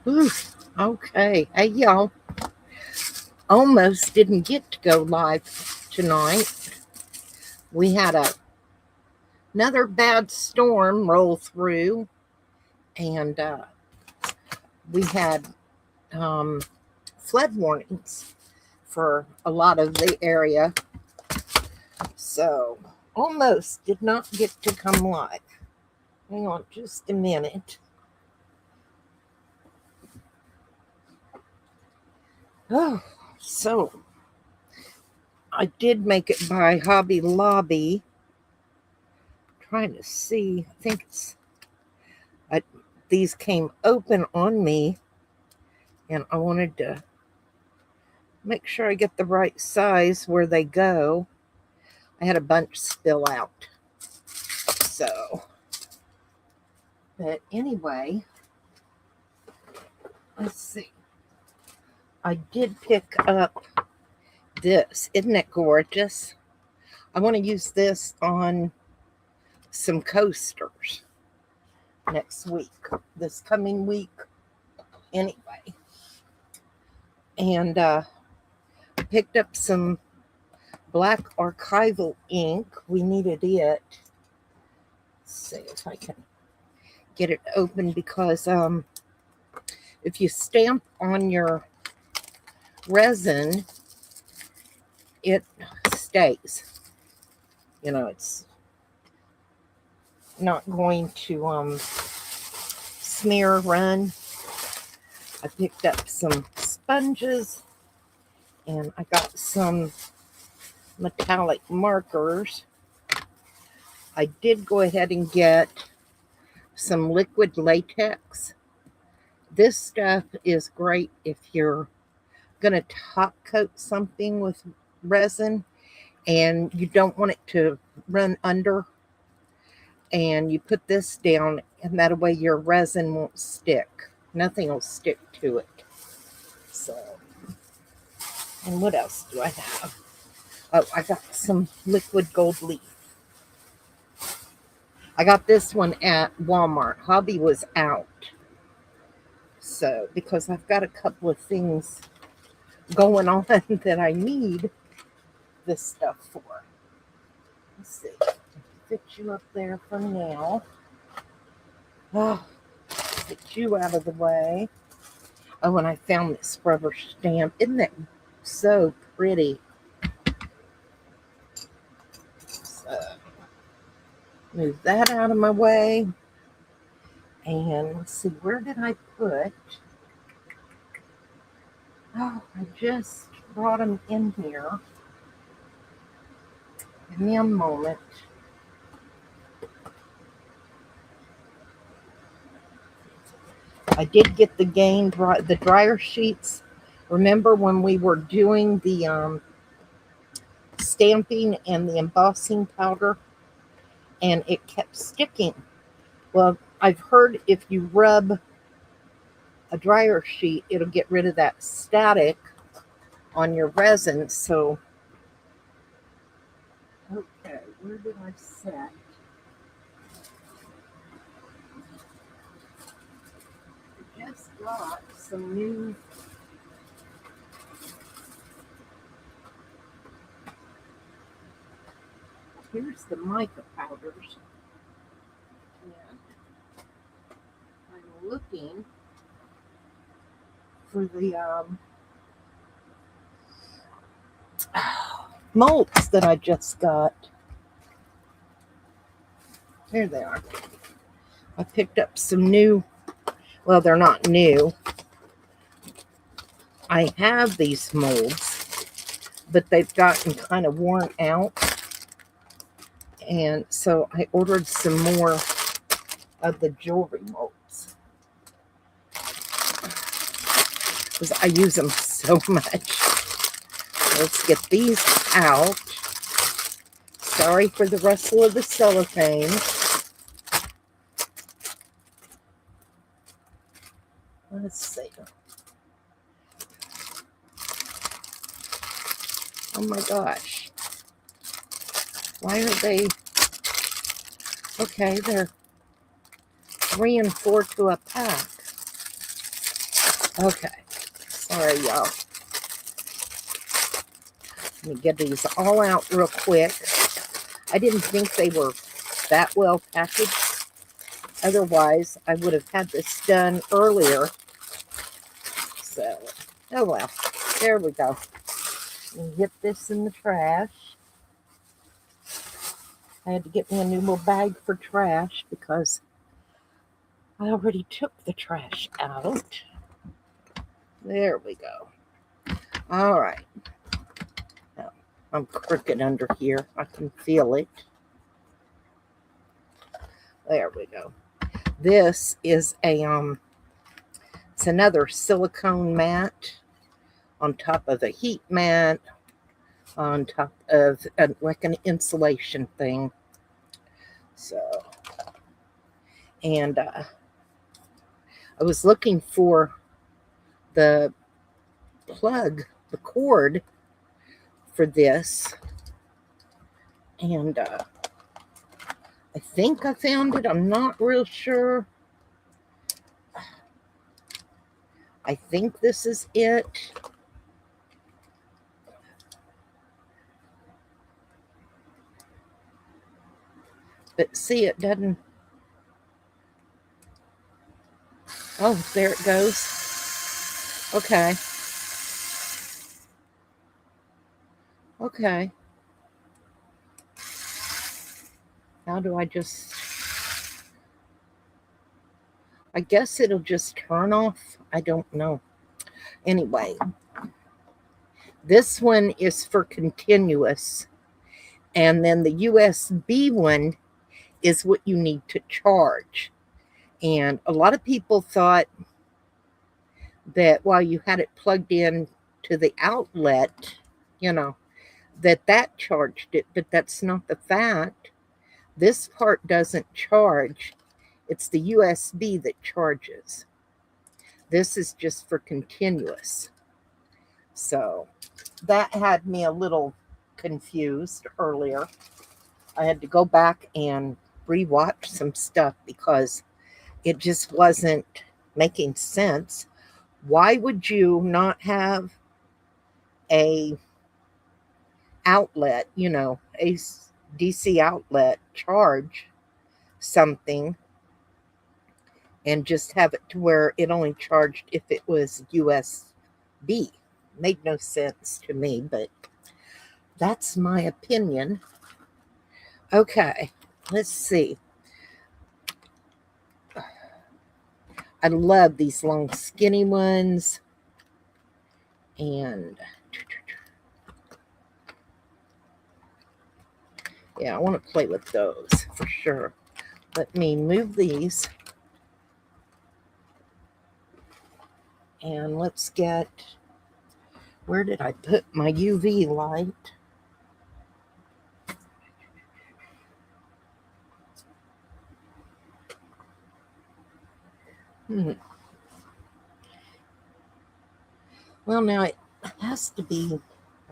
Whew. Okay. Hey, y'all. Almost didn't get to go live tonight. We had another bad storm roll through, and we had um, flood warnings for a lot of the area. So almost did not get to come live. Hang on just a minute. Oh, so I did make it by Hobby Lobby. Trying to see. I think these came open on me, and I wanted to make sure I get the right size where they go. I had a bunch spill out. So, but anyway, let's see. I did pick up this. Isn't it gorgeous? I want to use this on some coasters next week, this coming week, anyway. And picked up some black archival ink. We needed it. Let's see if I can get it open, because if you stamp on your resin, it stays. You know, it's not going to smear, run. I picked up some sponges, and I got some metallic markers. I did go ahead and get some liquid latex. This stuff is great if you're going to top coat something with resin and you don't want it to run under. And you put this down, and that way your resin won't stick. Nothing will stick to it. So, and what else do I have? Oh, I got some liquid gold leaf. I got this one at Walmart. Hobby was out. So, because I've got a couple of things going on that I need this stuff for. Let's see. Fit you up there for now. Oh, get you out of the way. Oh, and I found this rubber stamp. Isn't that so pretty? So, move that out of my way. And let's see, where did I put? Oh, I just brought them in here. Give me a moment. I did get the dryer sheets. Remember when we were doing the stamping and the embossing powder, and it kept sticking? Well, I've heard if you rub a dryer sheet, it'll get rid of that static on your resin. So, okay, where did I set? I just got some new here's the mica powders. And I'm looking for the molds that I just got. Here they are. I picked up some new, well, they're not new. I have these molds, but they've gotten kind of worn out. And so I ordered some more of the jewelry molds, because I use them so much. Let's get these out. Sorry for the rustle of the cellophane. Let's see. Oh my gosh. Why are they? Okay, they're 3 and 4 to a pack. Okay. Sorry, y'all. Let me get these all out real quick. I didn't think they were that well packaged. Otherwise, I would have had this done earlier. So, oh well. There we go. Get this in the trash. I had to get me a new little bag for trash because I already took the trash out. There we go. All right. Oh, I'm crooked under here. I can feel it. There we go. This is it's another silicone mat on top of a heat mat, on top of like an insulation thing. So, and I was looking for the plug, the cord for this, and I think I found it. I'm not real sure. I think this is it. But see, it doesn't. Oh, there it goes. Okay. Okay. How do I just... I guess it'll just turn off. I don't know. Anyway, this one is for continuous. And then the USB one is what you need to charge. And a lot of people thought that while you had it plugged in to the outlet, that charged it, but that's not the fact. This part doesn't charge. It's the USB that charges. This is just for continuous. So that had me a little confused earlier. I had to go back and rewatch some stuff because it just wasn't making sense. Why would you not have a outlet, a DC outlet charge something and just have it to where it only charged if it was USB? Made no sense to me, but that's my opinion. Okay, let's see. I love these long skinny ones. And yeah, I want to play with those for sure. Let me move these. And let's get, where did I put my UV light? Well, now it has to be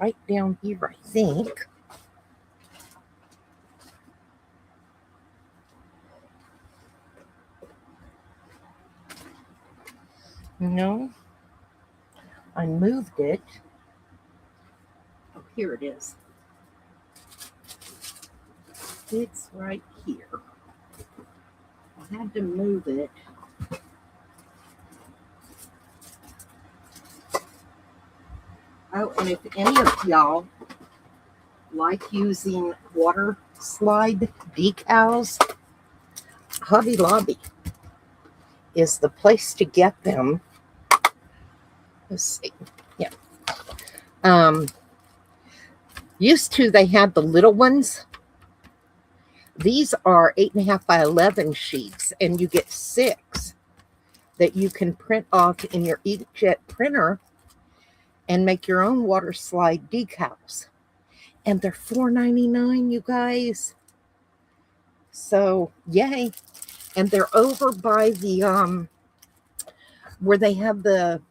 right down here, I think. No, I moved it. Oh, here it is. It's right here. I had to move it. Oh, and if any of y'all like using water slide decals, Hobby Lobby is the place to get them. Let's see. Yeah. Used to, they had the little ones. These are 8.5 by 11 sheets, and you get 6 that you can print off in your inkjet printer and make your own water slide decals. And they're $4.99, you guys. So, yay. And they're over by the, where they have the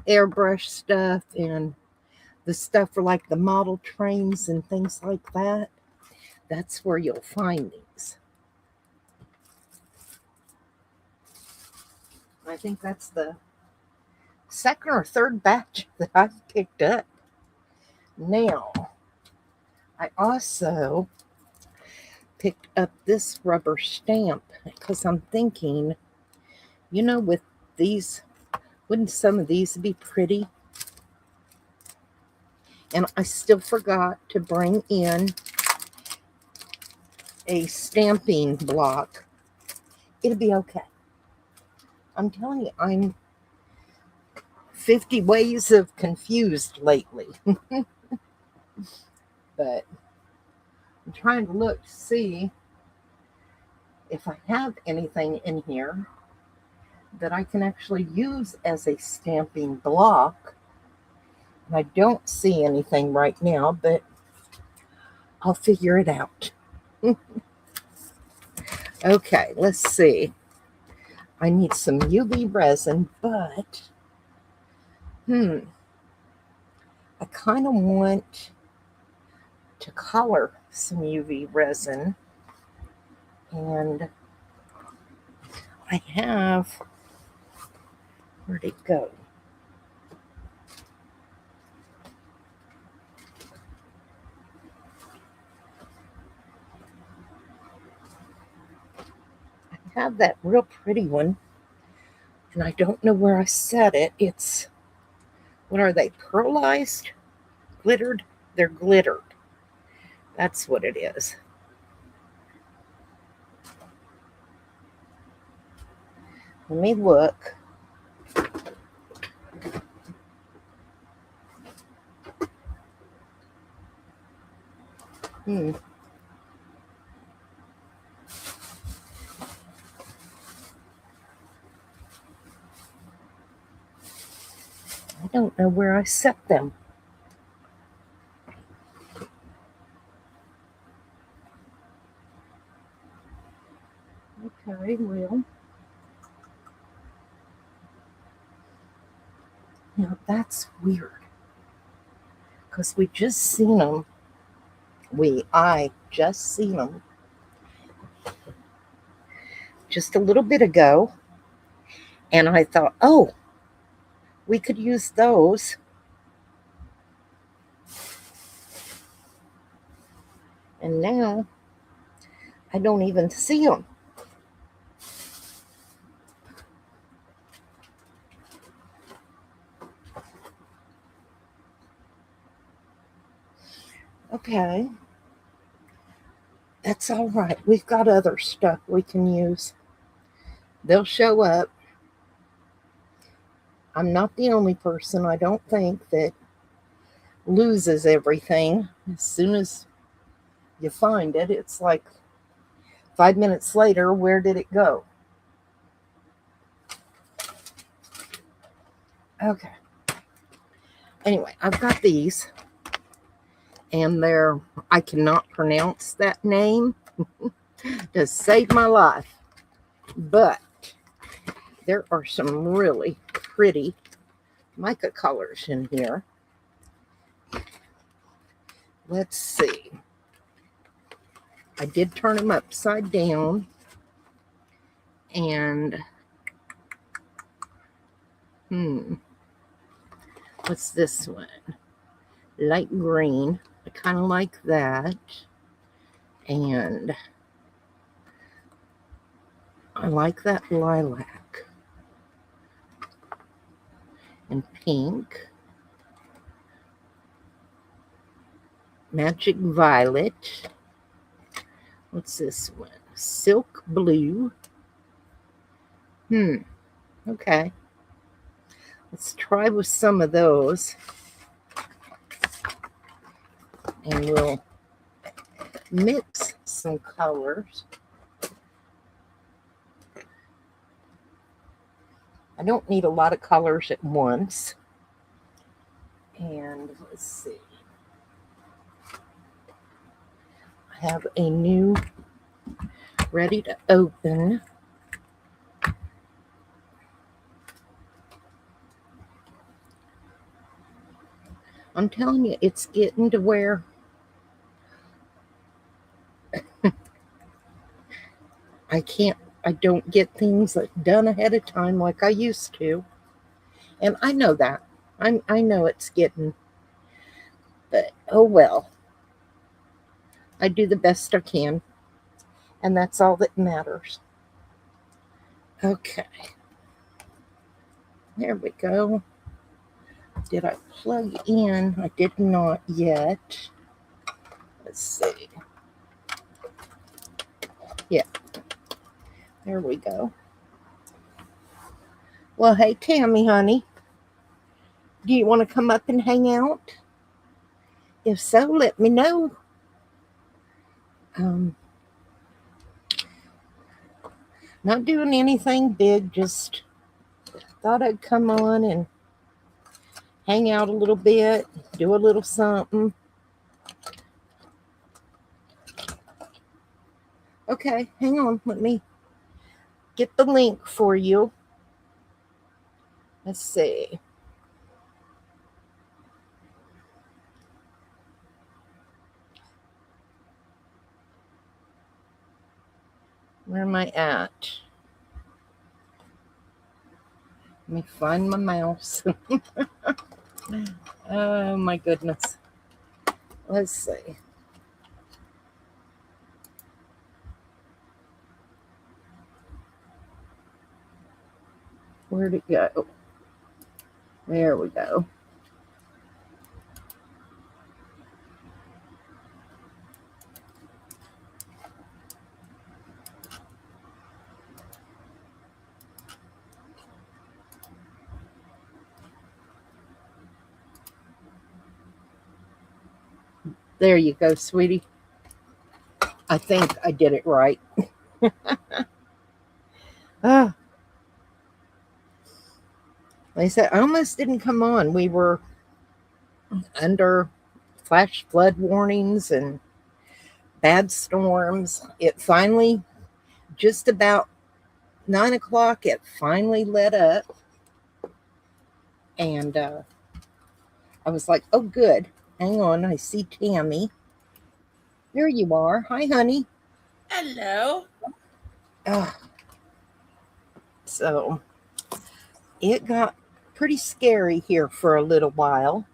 airbrush stuff and the stuff for like the model trains and things like that. That's where you'll find these. I think that's the second or third batch that I've picked up. Now, I also picked up this rubber stamp because I'm thinking, with these, wouldn't some of these be pretty? And I still forgot to bring in a stamping block. It'll be okay. I'm telling you, I'm 50 ways of confused lately. But I'm trying to look to see if I have anything in here that I can actually use as a stamping block. And I don't see anything right now, but I'll figure it out. Okay, let's see. I need some UV resin, but I kind of want to color some UV resin. And I have, where'd it go? I have that real pretty one, and I don't know where I set it. It's, what are they, pearlized? Glittered? They're glittered. That's what it is. Let me look. I don't know where I set them. Okay, well. Now that's weird. Because we just seen them. I just seen them just a little bit ago. And I thought, oh, we could use those. And now I don't even see them. Okay. That's all right. We've got other stuff we can use. They'll show up. I'm not the only person, I don't think, that loses everything. As soon as you find it, it's like 5 minutes later, where did it go? Okay. Anyway, I've got these, and I cannot pronounce that name to save my life, but there are some really pretty mica colors in here. Let's see. I did turn them upside down, and what's this one? Light green. I kind of like that. And I like that lilac. And pink. Magic violet. What's this one? Silk blue. Okay. Let's try with some of those. And we'll mix some colors. I don't need a lot of colors at once. And let's see. I have a new ready to open. I'm telling you, it's getting to where I don't get things done ahead of time like I used to. And I know that. I know it's getting, but oh well. I do the best I can, and that's all that matters. Okay, there we go. Did I plug in? I did not yet. Let's see. Yeah, there we go. Well, hey, Tammy, honey, do you want to come up and hang out? If so, let me know. Um, Not doing anything big, just thought I'd come on and hang out a little bit, do a little something. Okay, hang on. Let me get the link for you. Let's see. Where am I at? Let me find my mouse. Oh my goodness. Let's see. Where'd it go? There we go. There you go, sweetie. I think I did it right. Ah, like I said, I almost didn't come on. We were under flash flood warnings and bad storms. It finally, just about 9 o'clock, it finally let up. And I was like, oh, good. Hang on. I see Tammy. There you are. Hi, honey. Hello. Uh, so it got pretty scary here for a little while.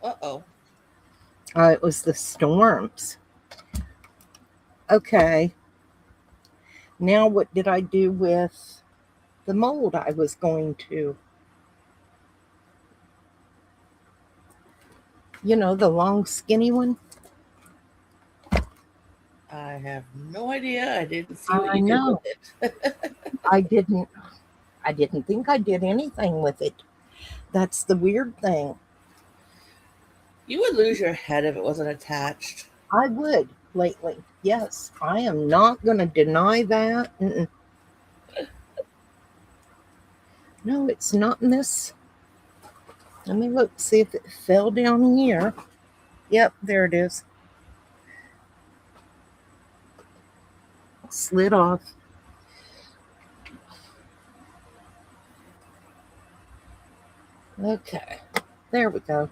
Uh-oh. It was the storms. Okay. Now, what did I do with the mold I was going to? You know, the long, skinny one? I have no idea. I didn't see what I you did with know. it. I didn't. I didn't think I did anything with it. That's the weird thing. You would lose your head if it wasn't attached. I would lately. Yes, I am not going to deny that. Mm-mm. No, it's not in this. Let me look, see if it fell down here. Yep, there it is. Slid off. Okay, there we go.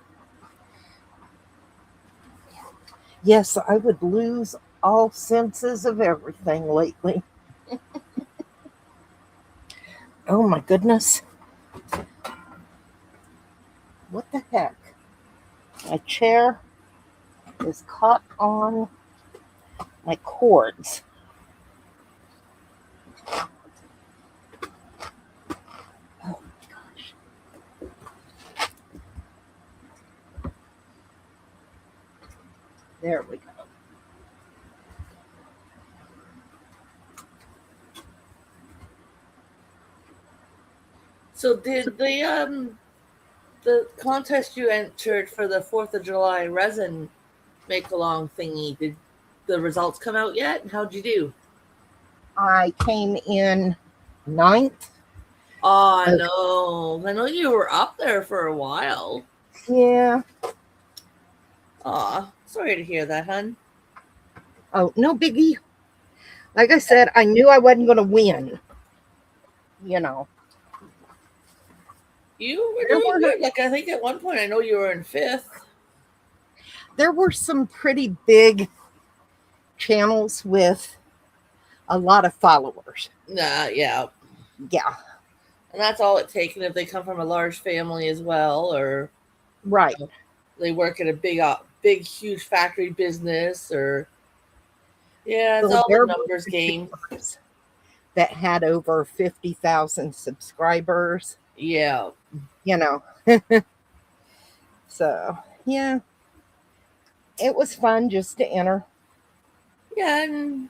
Yes, I would lose all senses of everything lately. Oh my goodness. What the heck? My chair is caught on my cords. Oh gosh. There we go. So did the contest you entered for the 4th of July resin make along thingy, did the results come out yet? How'd you do? I came in ninth. Oh Okay. no. I know you were up there for a while. Yeah. Aw, sorry to hear that, hun. Oh, no biggie. Like I said, I knew I wasn't going to win. You know, You were there doing were good. Like I think at one point I know you were in 5th. there were some pretty big channels with a lot of followers. Nah, yeah. Yeah. And that's all it takes. And if they come from a large family as well, or Right. they work at a big, huge factory business, or it's So all there the were numbers game. YouTubers that had over 50,000 subscribers, Yeah, you know. So, yeah, it was fun just to enter. yeah, and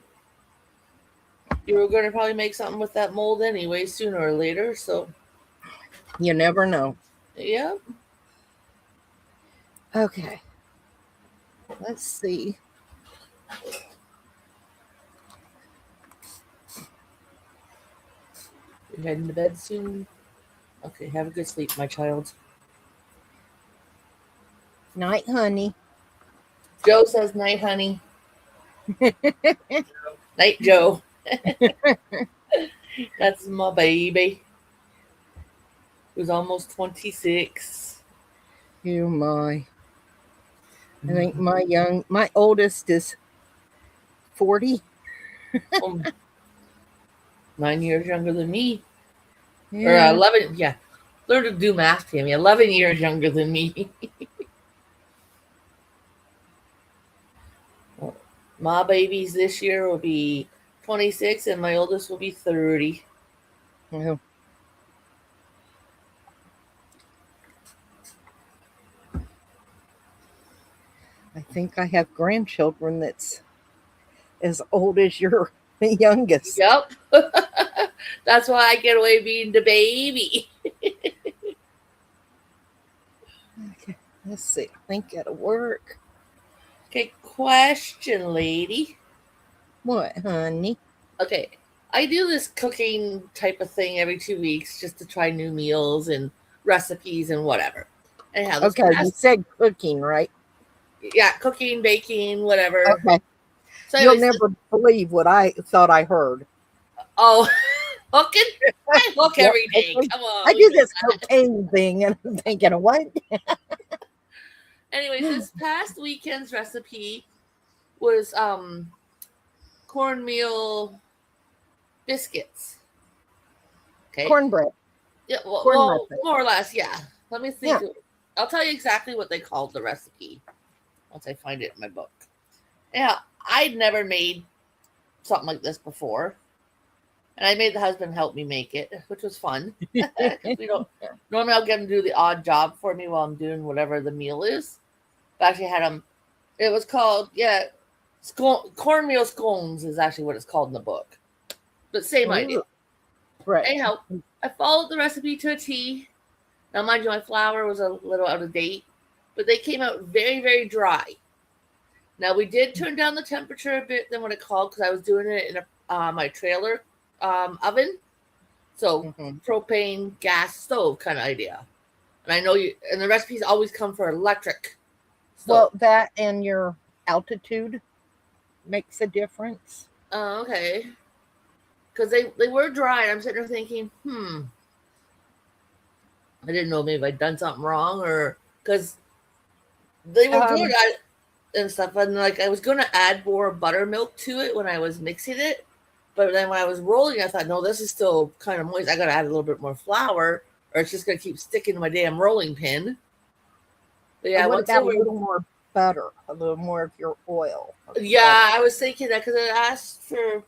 you were going to probably make something with that mold anyway, sooner or later. So, You never know. yeah. Okay, let's see. You're heading to bed soon. Okay, have a good sleep, my child. Night, honey. Joe says night, honey. Night, Joe. That's my baby. Who's almost 26. You my. I think my oldest is 40. Um, 9 years younger than me. Or Yeah. 11, yeah. Learn to do math, Tammy. 11 years younger than me. My babies this year will be 26 and my oldest will be 30. Well, I think I have grandchildren that's as old as your youngest. Yep. That's why I get away being the baby. Okay, let's see. I think it'll work. Okay, question, lady. What, honey? Okay, I do this cooking type of thing every 2 weeks just to try new meals and recipes and whatever. Anyhow, this Okay, you past, said cooking, right? yeah, cooking, baking, whatever. Okay. So, You'll anyways, never believe what I thought I heard. oh, hooking? I hook Yep, every day. okay. Come on. I we do know this that. cocaine thing and I'm thinking, what? Anyways, this past weekend's recipe was cornmeal biscuits. Okay. Cornbread. Yeah, Corn well, muffin. more or less, yeah. Let me think. Yeah. I'll tell you exactly what they called the recipe once I find it in my book. Yeah, I'd never made something like this before. And I made the husband help me make it, which was fun. Because we don't normally I'll get him to do the odd job for me while I'm doing whatever the meal is. But I actually had him. It was called cornmeal scones is actually what it's called in the book. But same idea. Ooh. Right. Anyhow, I followed the recipe to a T. Now, mind you, my flour was a little out of date, but they came out very, very dry. Now, we did turn down the temperature a bit than what it called because I was doing it in my trailer oven. So, propane, gas stove kind of idea. And I know and the recipes always come for electric stove. Well, that and your altitude makes a difference. Oh, okay. Because they were dry, and I'm sitting there thinking, I didn't know maybe I'd done something wrong, or because they were good and stuff. And like I was going to add more buttermilk to it when I was mixing it, but then when I was rolling, I thought, no, this is still kind of moist. I got to add a little bit more flour, or it's just going to keep sticking to my damn rolling pin. But yeah, what about a little more butter, a little more of your oil? Yeah, I was thinking that because it asked for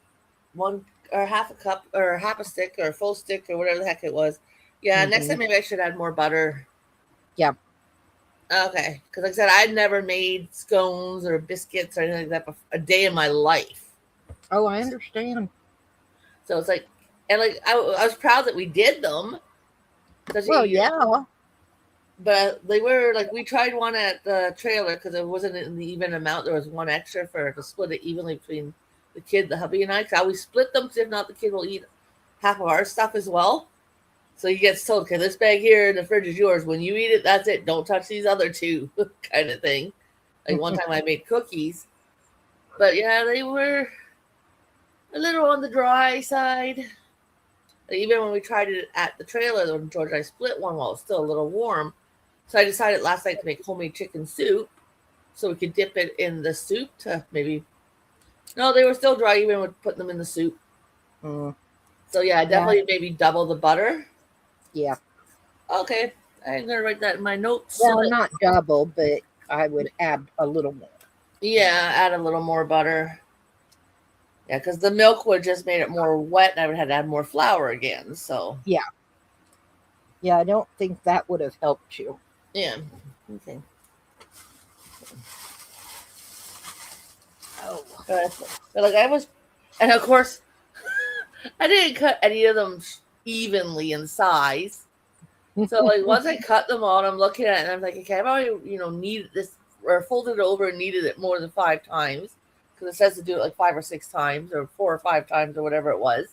one or half a cup or half a stick or a full stick or whatever the heck it was. Yeah, next time maybe I should add more butter. Yeah. Okay, because like I said, I'd never made scones or biscuits or anything like that a day in my life. Oh, I understand. So it's like, and like I was proud that we did them. Well, yeah. But they were like, we tried one at the trailer because it wasn't in the even amount. There was one extra to split it evenly between the kid, the hubby, and I. Because I always split them because if not, the kid will eat half of our stuff as well. So he gets told, okay, this bag here in the fridge is yours. When you eat it, that's it. Don't touch these other two, kind of thing. Like one time I made cookies. But yeah, they were a little on the dry side. Even when we tried it at the trailer, when George and I split one while it was still a little warm. So I decided last night to make homemade chicken soup so we could dip it in the soup to maybe... No, they were still dry even with putting them in the soup. So yeah, definitely maybe double the butter. Yeah. Okay, I'm gonna write that in my notes. So Well, that, not double, but I would add a little more. yeah, add a little more butter. Yeah, because the milk would just made it more wet, and I would have to add more flour again. So Yeah. Yeah, I don't think that would have helped you. yeah, okay. Oh. But like I was, and of course, I didn't cut any of them evenly in size. So like once I cut them all, I'm looking at it and I'm like, okay, I've already needed this or folded it over and kneaded it more than 5 times because it says to do it like 5 or 6 times or 4 or 5 times or whatever it was.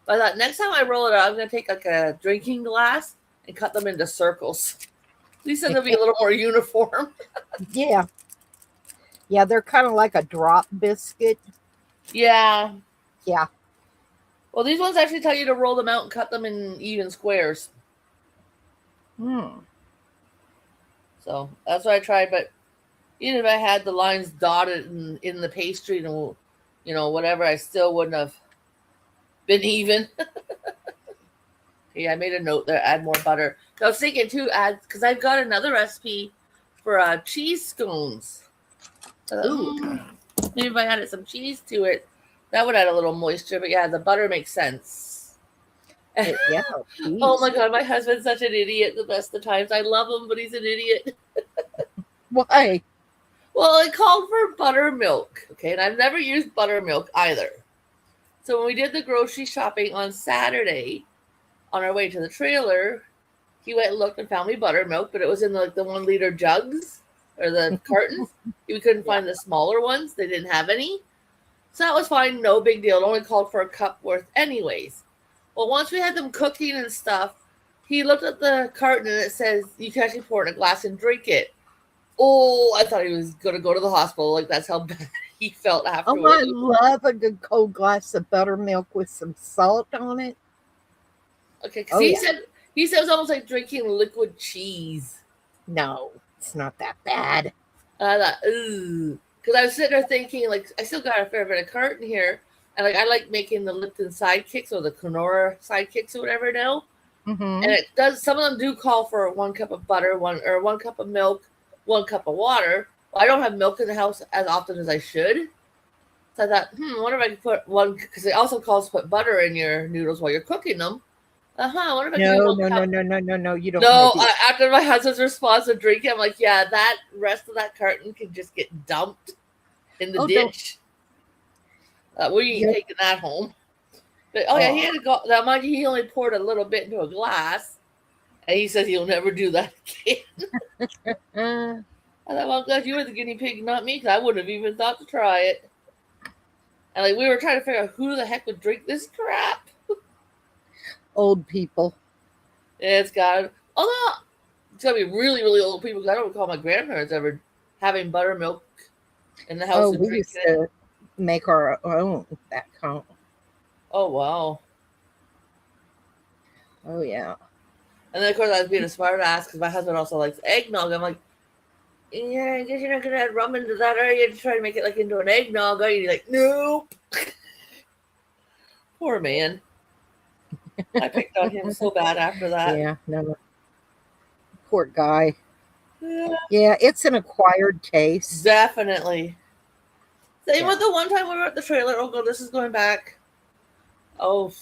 But I thought next time I roll it out, I'm gonna take like a drinking glass and cut them into circles. At least it'll be a little more uniform. Yeah. Yeah, they're kind of like a drop biscuit. Yeah. Yeah. Well, these ones actually tell you to roll them out and cut them in even squares. Hmm. So that's what I tried. But even if I had the lines dotted in the pastry and whatever, I still wouldn't have been even. Yeah, I made a note there. Add more butter. I was thinking too, add because I've got another recipe for cheese scones. Ooh. Maybe if I added some cheese to it, that would add a little moisture. But yeah, the butter makes sense. Yeah. Oh my Geez. god, my husband's such an idiot. The best of times, I love him, but he's an idiot. Why? Well, it called for buttermilk. Okay, and I've never used buttermilk either. So when we did the grocery shopping on Saturday, on our way to the trailer, he went and looked and found me buttermilk, but it was in the 1 liter jugs or the cartons. We couldn't Yeah. find the smaller ones. They didn't have any. So that was fine. No big deal. It only called for a cup worth anyways. Well, once we had them cooking and stuff, he looked at the carton and it says you can actually pour it in a glass and drink it. Oh, I thought he was going to go to the hospital. Like that's how bad he felt Oh, afterwards. I love a good cold glass of buttermilk with some salt on it. Okay, because Oh, he yeah. said it was almost like drinking liquid cheese. No, it's not that bad. And I thought, ooh, because I was sitting there thinking, like, I still got a fair bit of carton here, and like I like making the Lipton sidekicks or the Kenora sidekicks or whatever now. Mm-hmm. And it does. Some of them do call for 1 cup of butter, 1 cup of milk, 1 cup of water. Well, I don't have milk in the house as often as I should. So I thought, I wonder if I could put one because it also calls to put butter in your noodles while you're cooking them. I wonder if I could do No, 1 cup. no. You don't No, want to do that. after my husband's response to drinking, I'm like, yeah, that rest of that carton can just get dumped in the Oh, don't. ditch. We ain't Yeah. taking that home. But yeah, he had to go. Now, mind you, he only poured a little bit into a glass, and he says he'll never do that again. I thought, well, God, you were the guinea pig, not me, because I wouldn't have even thought to try it. And like we were trying to figure out who the heck would drink this crap. Old people. It's got, although it's got to be really, really old people, because I don't recall my grandparents ever having buttermilk in the house Oh, and we drinking used it. to make our own back home. Oh, wow. Oh, yeah. And then, of course, I was being a smart ass because my husband also likes eggnog. I'm like, yeah, I guess you're not going to add rum into that, are you? To try to make it like into an eggnog, are you? He's like, nope. Poor man. I picked on him so bad after that. Yeah, no. Poor guy. Yeah, Yeah, it's an acquired taste. definitely. Same Yeah. with the one time we were at the trailer. Oh, God, this is going back. Oh,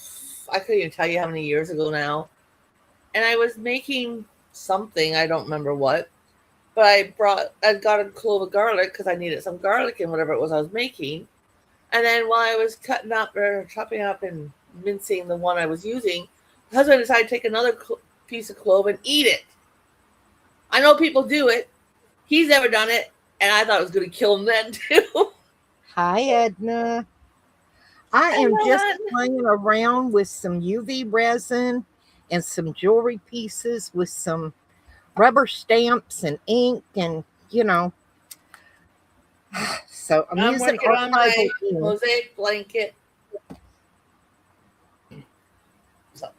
I couldn't even tell you how many years ago now. And I was making something, I don't remember what, but I got a clove of garlic because I needed some garlic in whatever it was I was making. And then while I was cutting up or chopping up and mincing the one I was using, my husband decided to take another piece of clove and eat it. I know people do it. He's never done it, and I thought it was going to kill him then too. Hi, Edna. I am Hello, just hon. playing around with some UV resin and some jewelry pieces with some rubber stamps and ink and, so I'm using working on my archival ink. mosaic blanket. So that's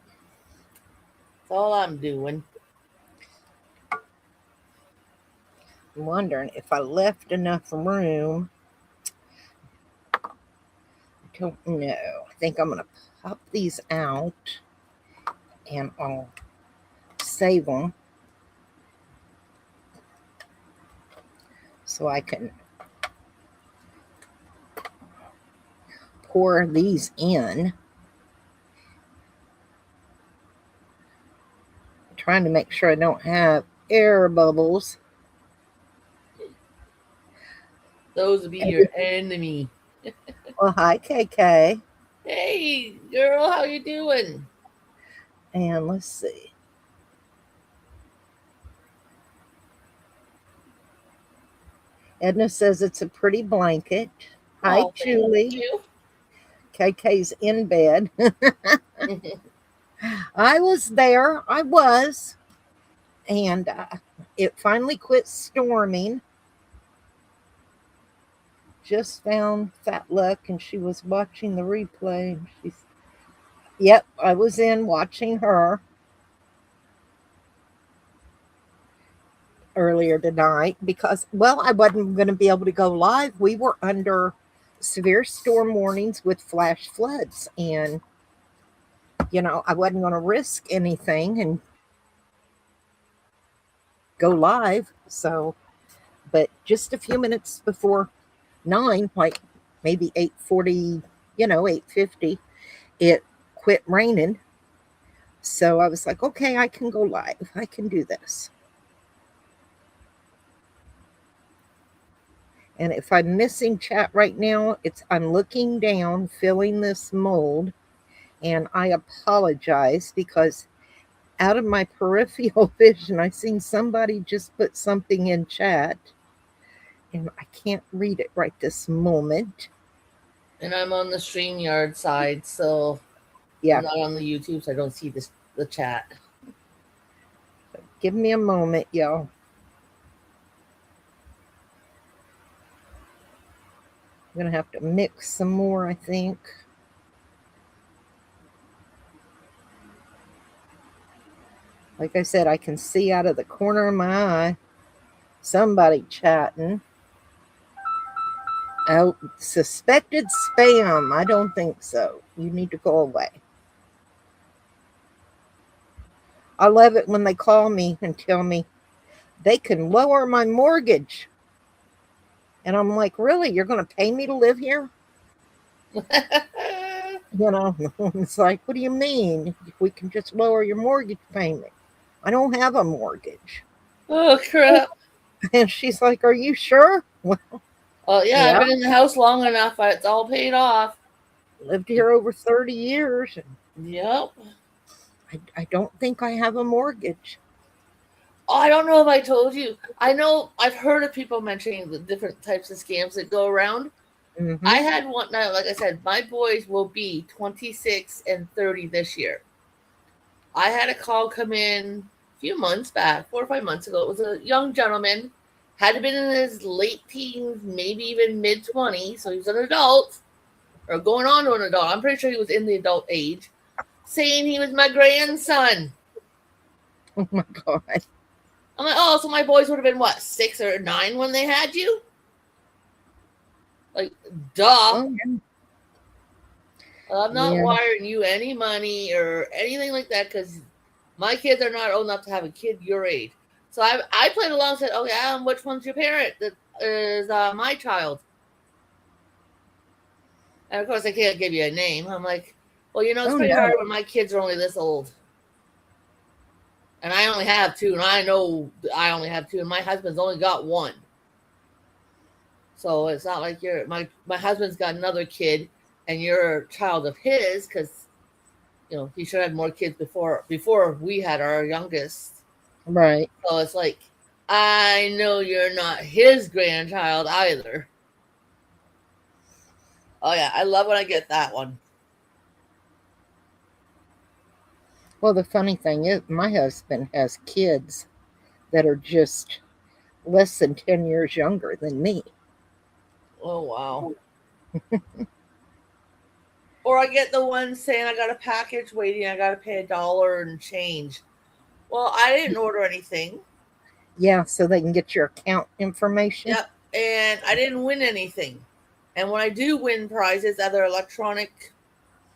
all I'm doing. I'm wondering if I left enough room. I don't know. I think I'm going to pop these out and I'll save them so I can pour these in. I'm trying to make sure I don't have air bubbles. Those would be your enemy. Well, hi, KK. Hey, girl, how you doing? And let's see. Edna says it's a pretty blanket. Hi, Oh, thank Julie. you. KK's in bed. I was there. I was. And it finally quit storming. Just found Fat Luck, and she was watching the replay. And yep, I was in watching her earlier tonight because, well, I wasn't going to be able to go live. We were under severe storm warnings with flash floods, and I wasn't going to risk anything and go live. So, but just a few minutes before 9, like maybe 8:40, 8:50, it quit raining. So I was like, okay, I can go live. I can do this. And if I'm missing chat right now, I'm looking down, filling this mold, and I apologize because out of my peripheral vision, I seen somebody just put something in chat, and I can't read it right this moment. And I'm on the StreamYard side, so Yeah. I'm not on the YouTube, so I don't see the chat. Give me a moment, y'all. I'm going to have to mix some more, I think. Like I said, I can see out of the corner of my eye somebody chatting. Oh, suspected spam. I don't think so. You need to go away. I love it when they call me and tell me they can lower my mortgage. And I'm like, really? You're going to pay me to live here? It's like, what do you mean? We can just lower your mortgage payment. I don't have a mortgage. Oh, crap. And she's like, are you sure? Well, yeah, I've been in the house long enough. It's all paid off. Lived here over 30 years. Yep. I don't think I have a mortgage. Oh, I don't know if I told you. I know I've heard of people mentioning the different types of scams that go around. Mm-hmm. I had one now, like I said, my boys will be 26 and 30 this year. I had a call come in a few months back, 4 or 5 months ago. It was a young gentleman, had been in his late teens, maybe even mid-20s, so he was an adult, or going on to an adult. I'm pretty sure he was in the adult age, saying he was my grandson. Oh my God. I'm like, oh, so my boys would have been, what, 6 or 9 when they had you? Like, duh. Oh, yeah. I'm not wiring you any money or anything like that because my kids are not old enough to have a kid your age. So I played along and said, okay, which one's your parent? That is my child. And of course, I can't give you a name. I'm like, well, it's pretty hard when my kids are only this old. And I only have 2, and I know I only have 2, and my husband's only got 1. So it's not like my husband's got another kid, and you're a child of his because, he should have more kids before we had our youngest. Right. So it's like, I know you're not his grandchild either. Oh, yeah. I love when I get that one. Well, the funny thing is, my husband has kids that are just less than 10 years younger than me. Oh, wow. Or I get the one saying I got a package waiting, I got to pay $1 and change. Well, I didn't order anything. Yeah, so they can get your account information. Yep, and I didn't win anything. And when I do win prizes, either electronic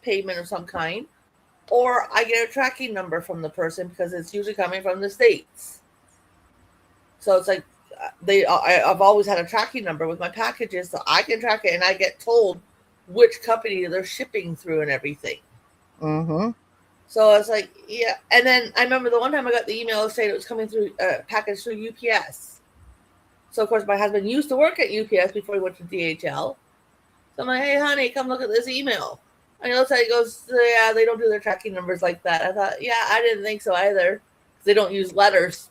payment of some kind, or I get a tracking number from the person because it's usually coming from the States. So it's like I've always had a tracking number with my packages, so I can track it and I get told which company they're shipping through and everything. Mm-hmm. So it's like, yeah. And then I remember the one time I got the email saying it was coming through package through UPS. So of course my husband used to work at UPS before he went to DHL. So I'm like, hey honey, come look at this email. And he looks at it, he goes, yeah, they don't do their tracking numbers like that. I thought, yeah, I didn't think so either. They don't use letters.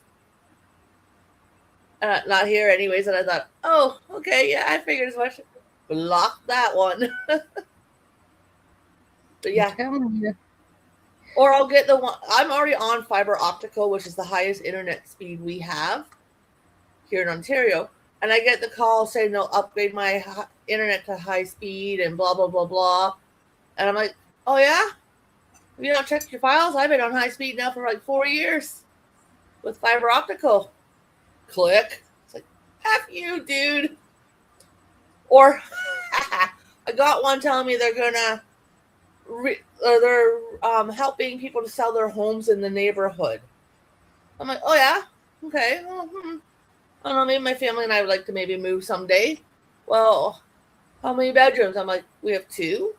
Not here anyways. And I thought, oh, okay, yeah, I figured as much. Block that one. But yeah. I'm telling you. Or I'll get the one. I'm already on fiber optical, which is the highest internet speed we have here in Ontario. And I get the call saying they'll upgrade my internet to high speed and blah, blah, blah, blah. And I'm like, oh, yeah? Have you not checked your files? I've been on high speed now for like 4 years with fiber optical. Click. It's like, F you, dude. Or I got one telling me they're going to they're helping people to sell their homes in the neighborhood. I'm like, oh yeah, okay. Well, I don't know. Maybe my family and I would like to maybe move someday. Well, how many bedrooms? I'm like, we have 2.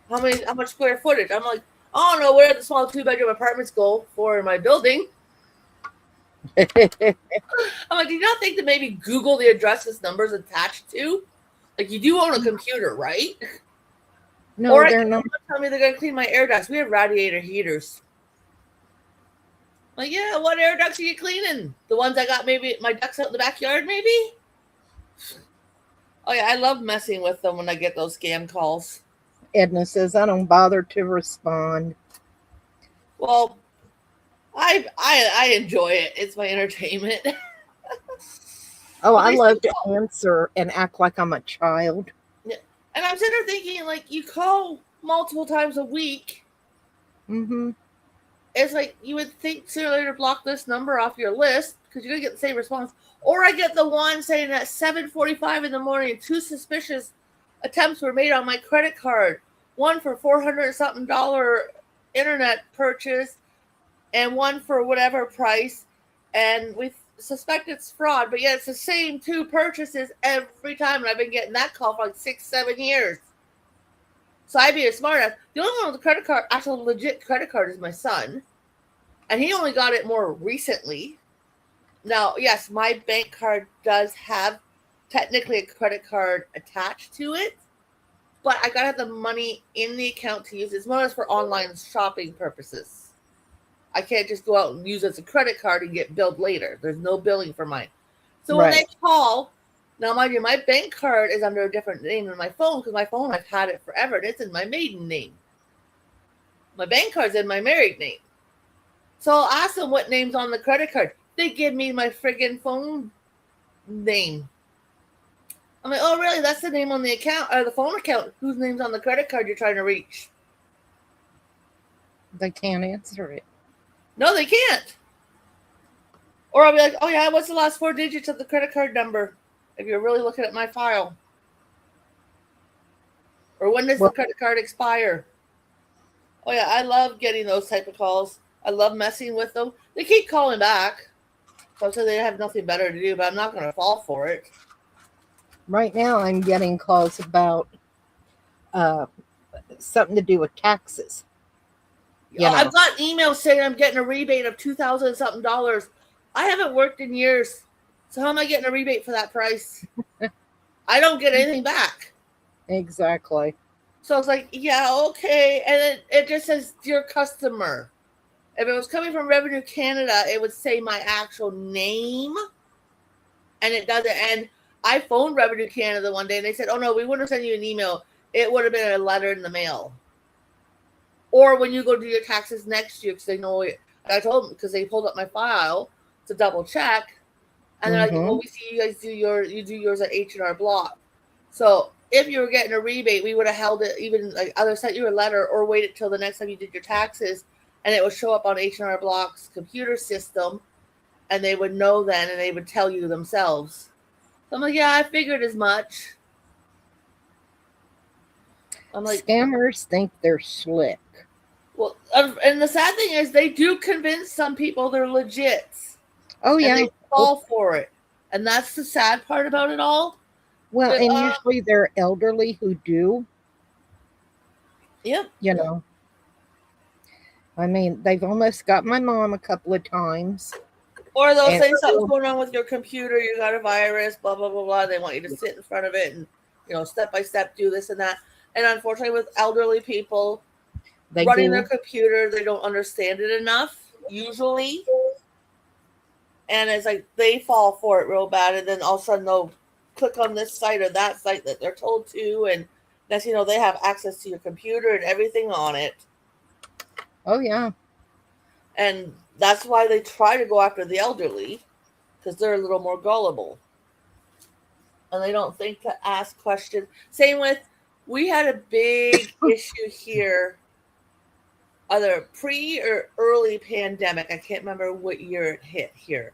How much square footage? I'm like, I don't know where the small 2-bedroom apartments go for in my building. I'm like, do you not think to maybe Google the address this number's attached to? Like, you do own a computer, right? No, or they're not. Tell me they're going to clean my air ducts. We have radiator heaters. Like, yeah, what air ducts are you cleaning? The ones I got maybe my ducks out in the backyard, maybe? Oh, yeah, I love messing with them when I get those scam calls. Edna says, I don't bother to respond. Well, I enjoy it. It's my entertainment. Oh, I love to answer and act like I'm a child. Yeah. And I'm sitting there thinking, like, you call multiple times a week. Mm-hmm. It's like you would think sooner or later block this number off your list because you're going to get the same response. Or I get the one saying at 7:45 in the morning, 2 suspicious attempts were made on my credit card. One for $400-something internet purchase and one for whatever price. And we suspect it's fraud, but yet it's the same 2 purchases every time. And I've been getting that call for like 6-7 years. So I'd be a smart ass. The only one with the credit card, actual legit credit card, is my son. And he only got it more recently. Now, yes, my bank card does have technically a credit card attached to it. But I got to have the money in the account to use it. It's more or less for online shopping purposes. I can't just go out and use it as a credit card and get billed later. There's no billing for mine. So when they call, now mind you, my bank card is under a different name than my phone because my phone, I've had it forever. And it's in my maiden name. My bank card's in my married name. So I'll ask them what name's on the credit card. They give me my friggin' phone name. I'm like, oh, really? That's the name on the account or the phone account. Whose name's on the credit card you're trying to reach? They can't answer it. No, they can't. Or I'll be like, oh, yeah, what's the last 4 digits of the credit card number? If you're really looking at my file. Or when does the credit card expire? Oh, yeah, I love getting those type of calls. I love messing with them. They keep calling back. So I'm saying they have nothing better to do, but I'm not going to fall for it. Right now I'm getting calls about something to do with taxes. You know. I've got emails saying I'm getting a rebate of $2,000 something. I haven't worked in years. So how am I getting a rebate for that price? I don't get anything back. Exactly. So I was like, yeah, okay. And it just says, dear customer. If it was coming from Revenue Canada, it would say my actual name. And it doesn't. And I phoned Revenue Canada one day and they said, oh, no, we wouldn't have sent you an email. It would have been a letter in the mail. Or when you go do your taxes next year, because they know it. I told them because they pulled up my file to double check. And they're like, well, we see you guys do yours at H&R Block. So if you were getting a rebate, we would have held it even like either sent you a letter or waited till the next time you did your taxes. And it would show up on H&R Block's computer system. And they would know then and they would tell you themselves. So I'm like, yeah, I figured as much. I'm like, scammers think they're slick. Well, and the sad thing is they do convince some people they're legit. Oh, And yeah. they fall for it. And that's the sad part about it all. Well, But, and usually they're elderly who do, yep. you know. I mean, they've almost got my mom a couple of times. Or they'll And say something's going on with your computer, you got a virus, blah, blah, blah, blah. They want you to sit in front of it and, step by step do this and that. And unfortunately, with elderly people they running do. their computer, they don't understand it enough, usually. And it's like they fall for it real bad. And then all of a sudden they'll click on this site or that site that they're told to. And that's, they have access to your computer and everything on it. Oh, yeah. And that's why they try to go after the elderly, because they're a little more gullible. And they don't think to ask questions. Same with, we had a big issue here, either pre or early pandemic. I can't remember what year it hit here.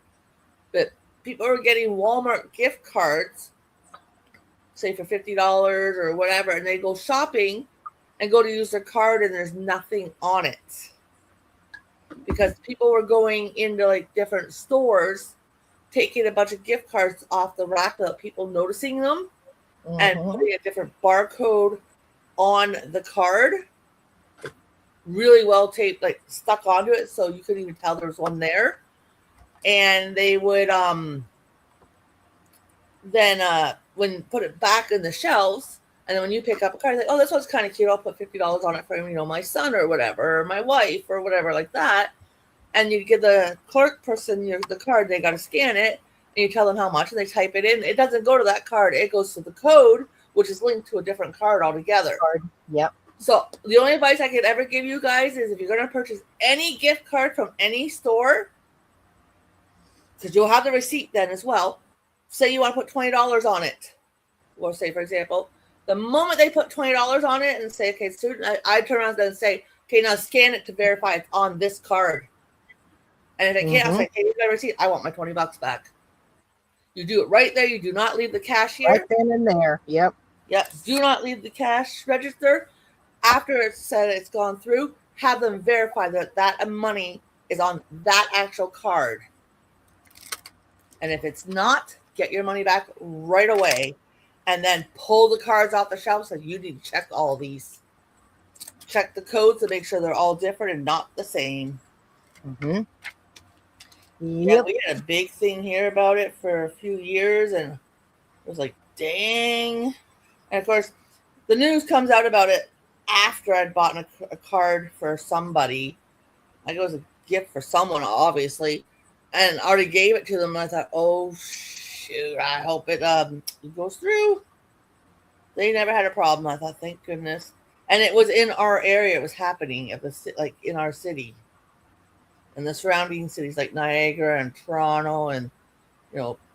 But people are getting Walmart gift cards, say for $50 or whatever, and they go shopping and go to use their card and there's nothing on it. Because people were going into like different stores, taking a bunch of gift cards off the rack without people noticing them, and putting a different barcode on the card, really well taped, like stuck onto it, so you couldn't even tell there was one there. And they would then when put it back in the shelves, and then when you pick up a card, like, oh, this one's kind of cute, I'll put $50 on it for my son or whatever, or my wife or whatever like that. And you give the clerk person the card, they got to scan it, and you tell them how much, and they type it in. It doesn't go to that card. It goes to the code, which is linked to a different card altogether. Yep. So the only advice I could ever give you guys is if you're going to purchase any gift card from any store, because you'll have the receipt then as well, say you want to put $20 on it. Or say, for example, the moment they put $20 on it and say, okay, student, I turn around and say, okay, now scan it to verify it's on this card. And if I can't, I'll say, hey, you got a receipt. I want my $20 back. You do it right there. You do not leave the cashier. Right then and there. Yep. Yep. Do not leave the cash register. After it's said it's gone through, have them verify that money is on that actual card. And if it's not, get your money back right away. And then pull the cards off the shelf. So you need to check all these. Check the codes to make sure they're all different and not the same. Mm-hmm. Yeah, Yep. we had a big thing here about it for a few years, and it was like, dang. And of course, the news comes out about it after I'd bought a card for somebody. Like it was a gift for someone, obviously, and I already gave it to them. And I thought, oh shoot, I hope it goes through. They never had a problem. I thought, thank goodness. And it was in our area. It was happening. It was like in our city. And the surrounding cities like Niagara and Toronto and,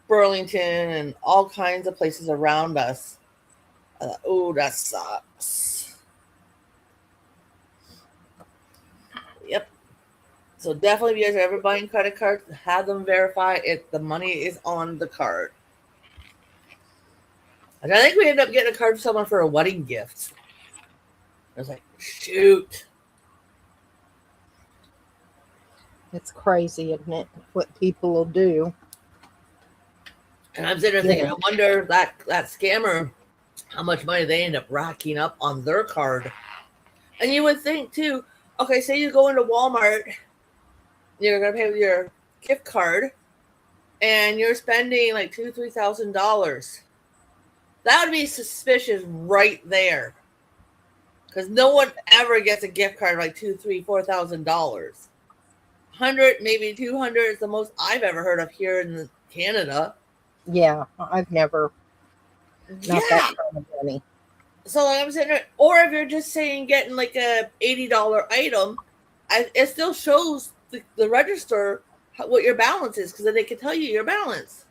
Burlington and all kinds of places around us. Oh, that sucks. Yep. So definitely, if you guys are ever buying credit cards, have them verify if the money is on the card. And I think we ended up getting a card for someone for a wedding gift. I was like, shoot. It's crazy, isn't it? What people will do. And I'm sitting there thinking, I wonder that scammer, how much money they end up racking up on their card. And you would think too, okay, say you go into Walmart, you're gonna pay with your gift card, and you're spending like $2,000-$3,000. That would be suspicious right there, because no one ever gets a gift card like $2,000-$4,000. 100, maybe 200 is the most I've ever heard of here in Canada. Yeah, I've never. Not that kind of money. So like I'm sitting there, or if you're just saying getting like a $80 item, it still shows the register what your balance is, because then they can tell you your balance.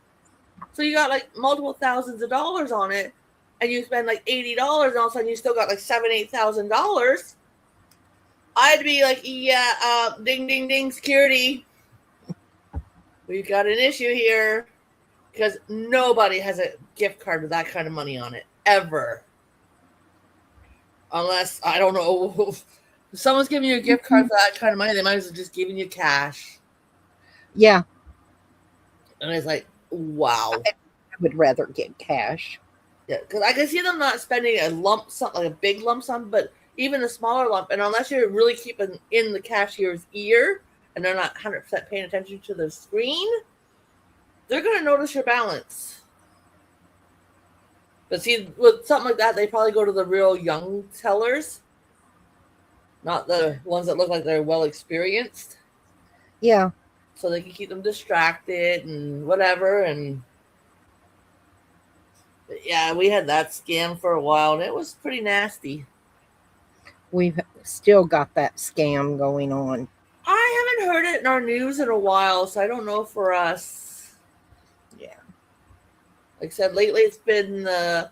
So you got like multiple thousands of dollars on it, and you spend like $80, and all of a sudden you still got like $7,000-$8,000. I'd be like, yeah, ding, ding, ding, security. We've got an issue here, because nobody has a gift card with that kind of money on it, ever. Unless, I don't know, If someone's giving you a gift card for that kind of money, they might as well just giving you cash. Yeah, And it's like, wow. I would rather get cash. Yeah, because I can see them not spending a lump sum, like a big lump sum, but even a smaller lump. And unless you're really keeping in the cashier's ear and they're not 100% paying attention to the screen, they're going to notice your balance. But see, with something like that, they probably go to the real young tellers, not the ones that look like they're well experienced. Yeah. So they can keep them distracted and whatever. And yeah, we had that scam for a while, and it was pretty nasty. We've still got that scam going on. I haven't heard it in our news in a while, so I don't know for us. Yeah. Like I said, lately it's been the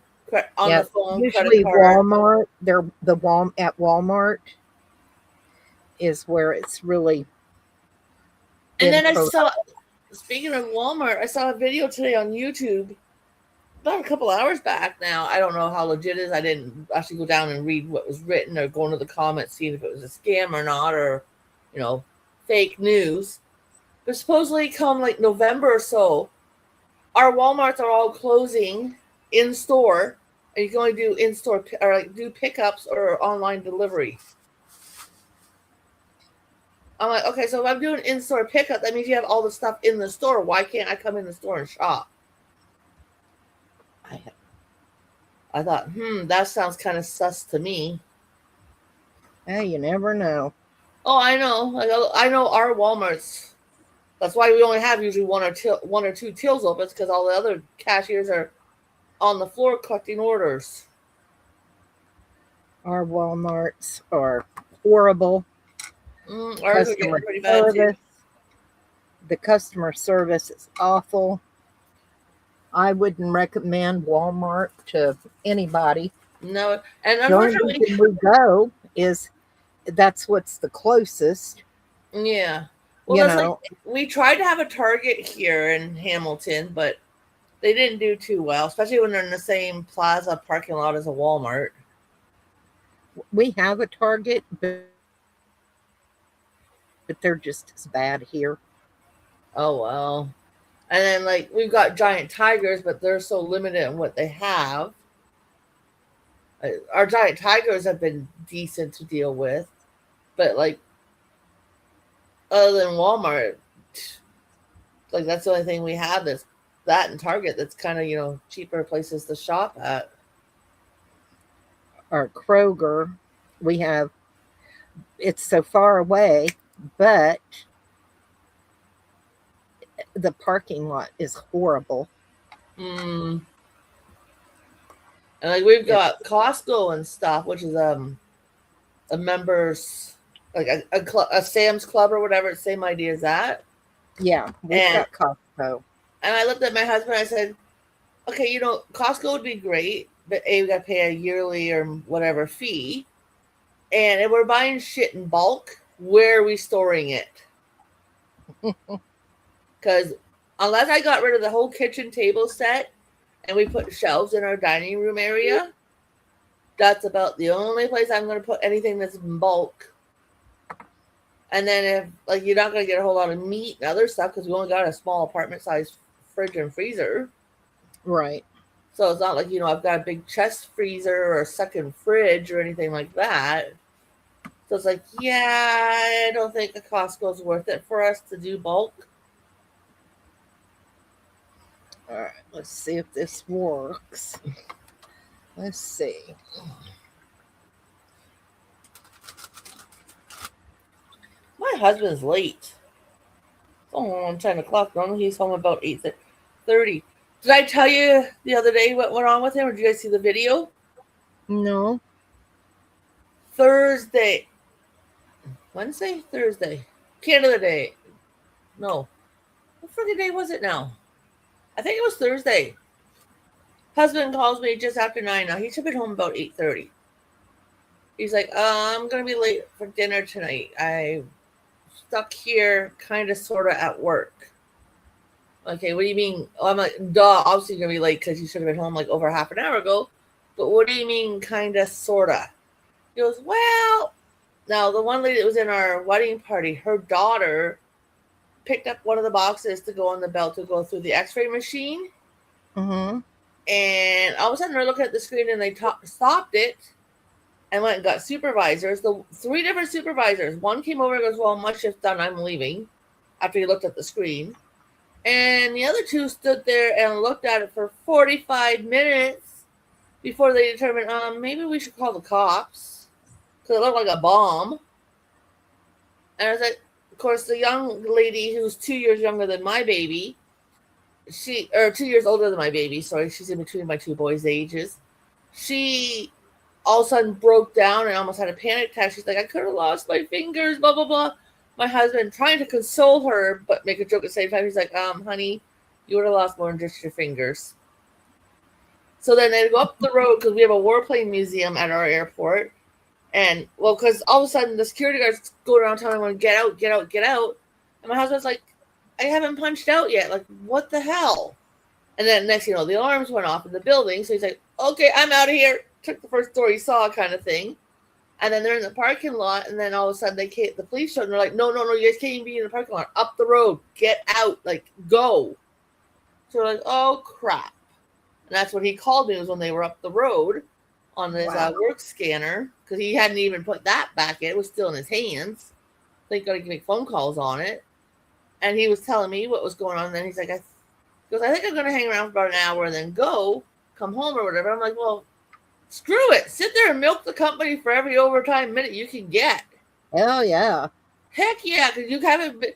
phone usually credit card. Walmart. At Walmart is where it's really. And then I saw, speaking of Walmart, I saw a video today on YouTube about a couple hours back now. I don't know how legit it is. I didn't actually go down and read what was written or go into the comments, seeing if it was a scam or not, or, fake news. But supposedly come like November or so, our Walmarts are all closing in store, and you can only do in store or like do pickups or online delivery. I'm like, okay, so if I'm doing in store pickup, that means you have all the stuff in the store. Why can't I come in the store and shop? I thought, that sounds kind of sus to me. Hey, you never know. Oh, I know. Like, I know our Walmarts. That's why we only have usually one or two tills open, because all the other cashiers are on the floor collecting orders. Our Walmarts are horrible. Ours are getting pretty bad too. The customer service is awful. I wouldn't recommend Walmart to anybody. No, and the only reason we go is that's what's the closest. Yeah. Well, we tried to have a Target here in Hamilton, but they didn't do too well, especially when they're in the same plaza parking lot as a Walmart. We have a Target, but they're just as bad here. Oh, well. And then, we've got Giant Tigers, but they're so limited in what they have. Our Giant Tigers have been decent to deal with, but, other than Walmart, that's the only thing we have that's that and Target that's kind of, cheaper places to shop at. Our Kroger, it's so far away, but the parking lot is horrible. And we've got Costco and stuff, which is a members, like a Sam's Club or whatever. Same idea as that. Yeah, we've got Costco. And I looked at my husband. I said, "Okay, Costco would be great, but we got to pay a yearly or whatever fee. And if we're buying shit in bulk, where are we storing it? Because unless I got rid of the whole kitchen table set and we put shelves in our dining room area, that's about the only place I'm going to put anything that's in bulk. And then if, you're not going to get a whole lot of meat and other stuff because we only got a small apartment-sized fridge and freezer. Right. So it's not like, I've got a big chest freezer or a second fridge or anything like that. So it's like, yeah, I don't think a Costco's worth it for us to do bulk. All right, let's see if this works. Let's see. My husband's late. It's only 10 o'clock. Normally he's home about 8:30. Did I tell you the other day what went on with him, or did you guys see the video? No. Thursday. Wednesday? Thursday. Canada Day. No. What freaking day was it now? I think it was Thursday. Husband calls me just after 9 now. He should have been home about 8:30. He's like, I'm going to be late for dinner tonight. I'm stuck here kind of sort of at work. Okay, what do you mean? I'm like, duh, obviously you're going to be late because you should have been home over half an hour ago. But what do you mean kind of sort of? He goes, well, Now, the one lady that was in our wedding party, her daughter picked up one of the boxes to go on the belt to go through the x-ray machine. Mm-hmm. And all of a sudden they're looking at the screen and they stopped it and went and got supervisors. The 3 different supervisors. One came over and goes, well, my shift's done, I'm leaving, after he looked at the screen. And the other 2 stood there and looked at it for 45 minutes before they determined, maybe we should call the cops, because it looked like a bomb. And I was like, of course, the young lady who's 2 years younger than my baby, 2 years older than my baby, sorry, she's in between my 2 boys' ages. She all of a sudden broke down and almost had a panic attack. She's like, I could have lost my fingers, blah, blah, blah. My husband trying to console her, but make a joke at the same time. He's like, honey, you would have lost more than just your fingers. So then they go up the road because we have a warplane museum at our airport. And, well, because all of a sudden the security guards go around telling everyone, get out, get out, get out. And my husband's like, I haven't punched out yet. Like, what the hell? And then next, the alarms went off in the building. So he's like, okay, I'm out of here. Took the first door he saw kind of thing. And then they're in the parking lot. And then all of a sudden the police showed and they're like, no, you guys can't even be in the parking lot. Up the road. Get out. Like, go. So we're like, oh, crap. And that's what he called me, was when they were up the road on his work scanner. Because he hadn't even put that back in. It was still in his hands. So he got to make phone calls on it. And he was telling me what was going on. And then he's like, I think I'm going to hang around for about an hour and then come home or whatever. I'm like, well, screw it. Sit there and milk the company for every overtime minute you can get. Hell yeah. Heck yeah, because you haven't been,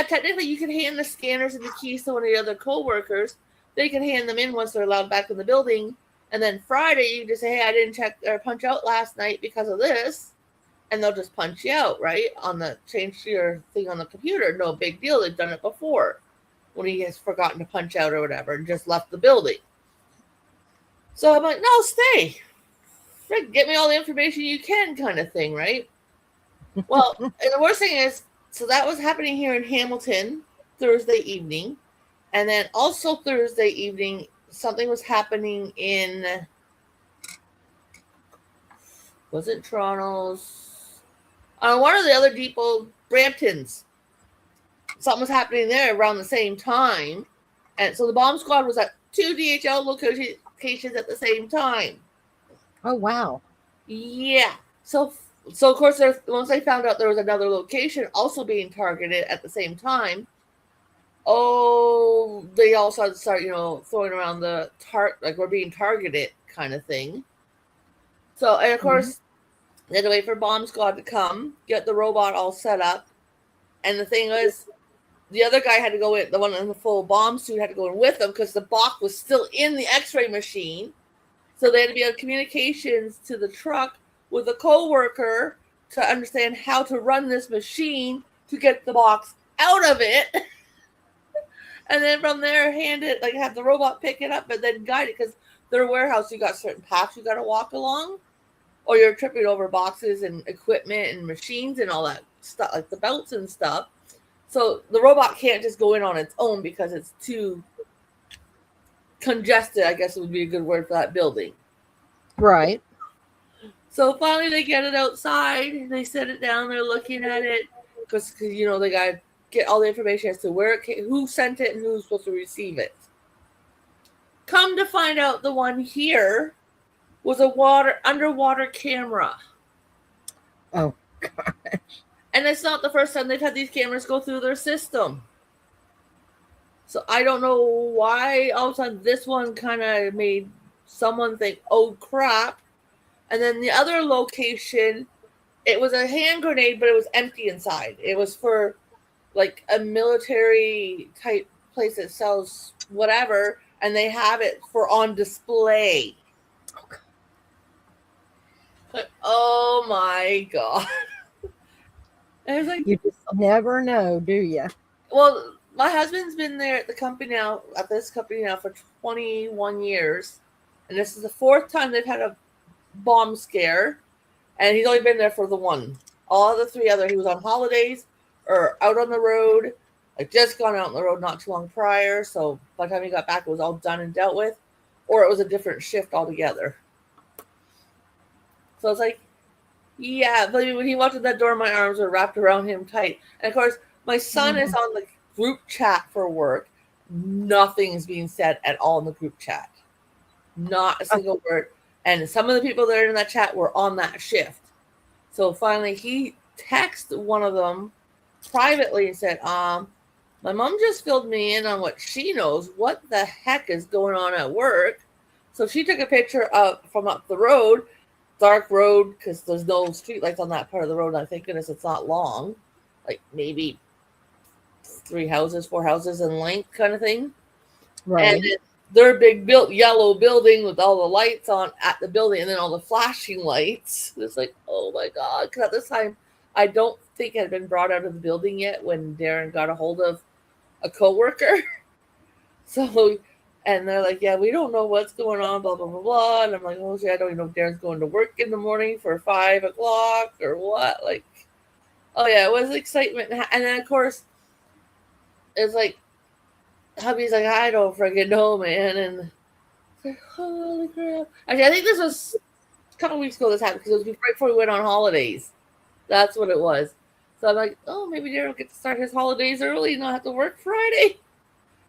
technically you can hand the scanners and the keys to one of the other co-workers. They can hand them in once they're allowed back in the building. And then Friday, you just say, hey, I didn't check or punch out last night because of this. And they'll just punch you out, right? Change your thing on the computer. No big deal. They've done it before when he has forgotten to punch out or whatever and just left the building. So I'm like, no, stay. Get me all the information you can kind of thing, right? Well, and the worst thing is, so that was happening here in Hamilton Thursday evening. And then also Thursday evening, something was happening in, was it Toronto's? One of the other depot, Brampton's. Something was happening there around the same time. And so the bomb squad was at 2 DHL locations at the same time. Oh, wow. Yeah. So of course, once they found out there was another location also being targeted at the same time, they also start, throwing around the like we're being targeted kind of thing. So, and of course, they had to wait for bomb squad to come, get the robot all set up. And the thing was, the other guy had to go in, the one in the full bomb suit had to go in with them because the box was still in the x-ray machine. So they had to be on communications to the truck with a co-worker to understand how to run this machine to get the box out of it. And then from there, have the robot pick it up, but then guide it, because their warehouse, you got certain paths you got to walk along, or you're tripping over boxes and equipment and machines and all that stuff, like the belts and stuff. So the robot can't just go in on its own because it's too congested, I guess it would be a good word for that building. Right. So finally they get it outside. They set it down. They're looking at it because they got to get all the information as to where it came, who sent it, and who's supposed to receive it. Come to find out, the one here was a underwater camera. Oh, gosh. And it's not the first time they've had these cameras go through their system. So I don't know why all of a sudden this one kind of made someone think, oh, crap. And then the other location, it was a hand grenade, but it was empty inside. It was for like a military type place that sells whatever, and they have it for on display. Okay. But, oh my God. And I was like, you just never know, do you? Well, my husband's been there at this company now for 21 years. And this is the 4th time they've had a bomb scare. And he's only been there for the one. All the 3 he was on holidays or out on the road. Like just gone out on the road not too long prior. So by the time he got back, it was all done and dealt with. Or it was a different shift altogether. So it's like, Yeah, but when he walked in that door, my arms were wrapped around him tight. And of course, my son is on the group chat for work. Nothing's being said at all in the group chat. Not a single word. And some of the people that are in that chat were on that shift. So finally, he texted one of them privately and said, my mom just filled me in on what she knows. What the heck is going on at work? So she took a picture of from up the road, dark road, because there's no streetlights on that part of the road. And thank goodness it's not long, like maybe 4 houses in length kind of thing. Right. And their big yellow building with all the lights on at the building and then all the flashing lights. It's like, oh my God. Because at this time, I don't think it had been brought out of the building yet when Darren got a hold of a coworker. So, and they're like, yeah, we don't know what's going on, blah, blah, blah, blah. And I'm like, oh, shit, I don't even know if Darren's going to work in the morning for 5 o'clock or what. Like, oh, yeah, it was excitement. And then, of course, it's like, hubby's like, I don't freaking know, man. And it's like, holy crap. Actually, I think this was a couple weeks ago this happened because it was right before we went on holidays. That's what it was. So I'm like, oh, maybe Darren will get to start his holidays early and not have to work Friday.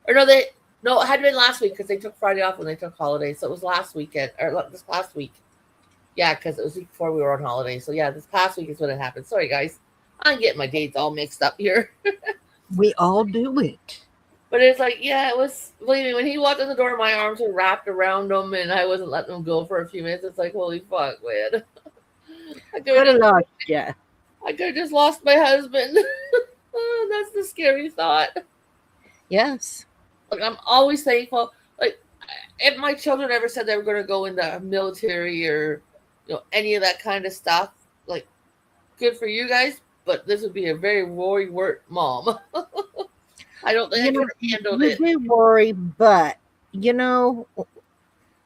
Or no, it had been last week because they took Friday off when they took holidays. So it was last weekend, or this past week. Yeah, because it was week before we were on holiday. So yeah, this past week is when it happened. Sorry, guys. I'm getting my dates all mixed up here. We all do it. But it's like, yeah, it was, believe me, when he walked in the door, my arms were wrapped around him and I wasn't letting him go for a few minutes. It's like, holy fuck, man. I could have just lost my husband. Oh, that's the scary thought. Yes. Like, I'm always thankful. Like, if my children ever said they were going to go into military or, any of that kind of stuff, like, good for you guys. But this would be a very Rory Wirt mom. I don't think I could have handled it. You do worry, but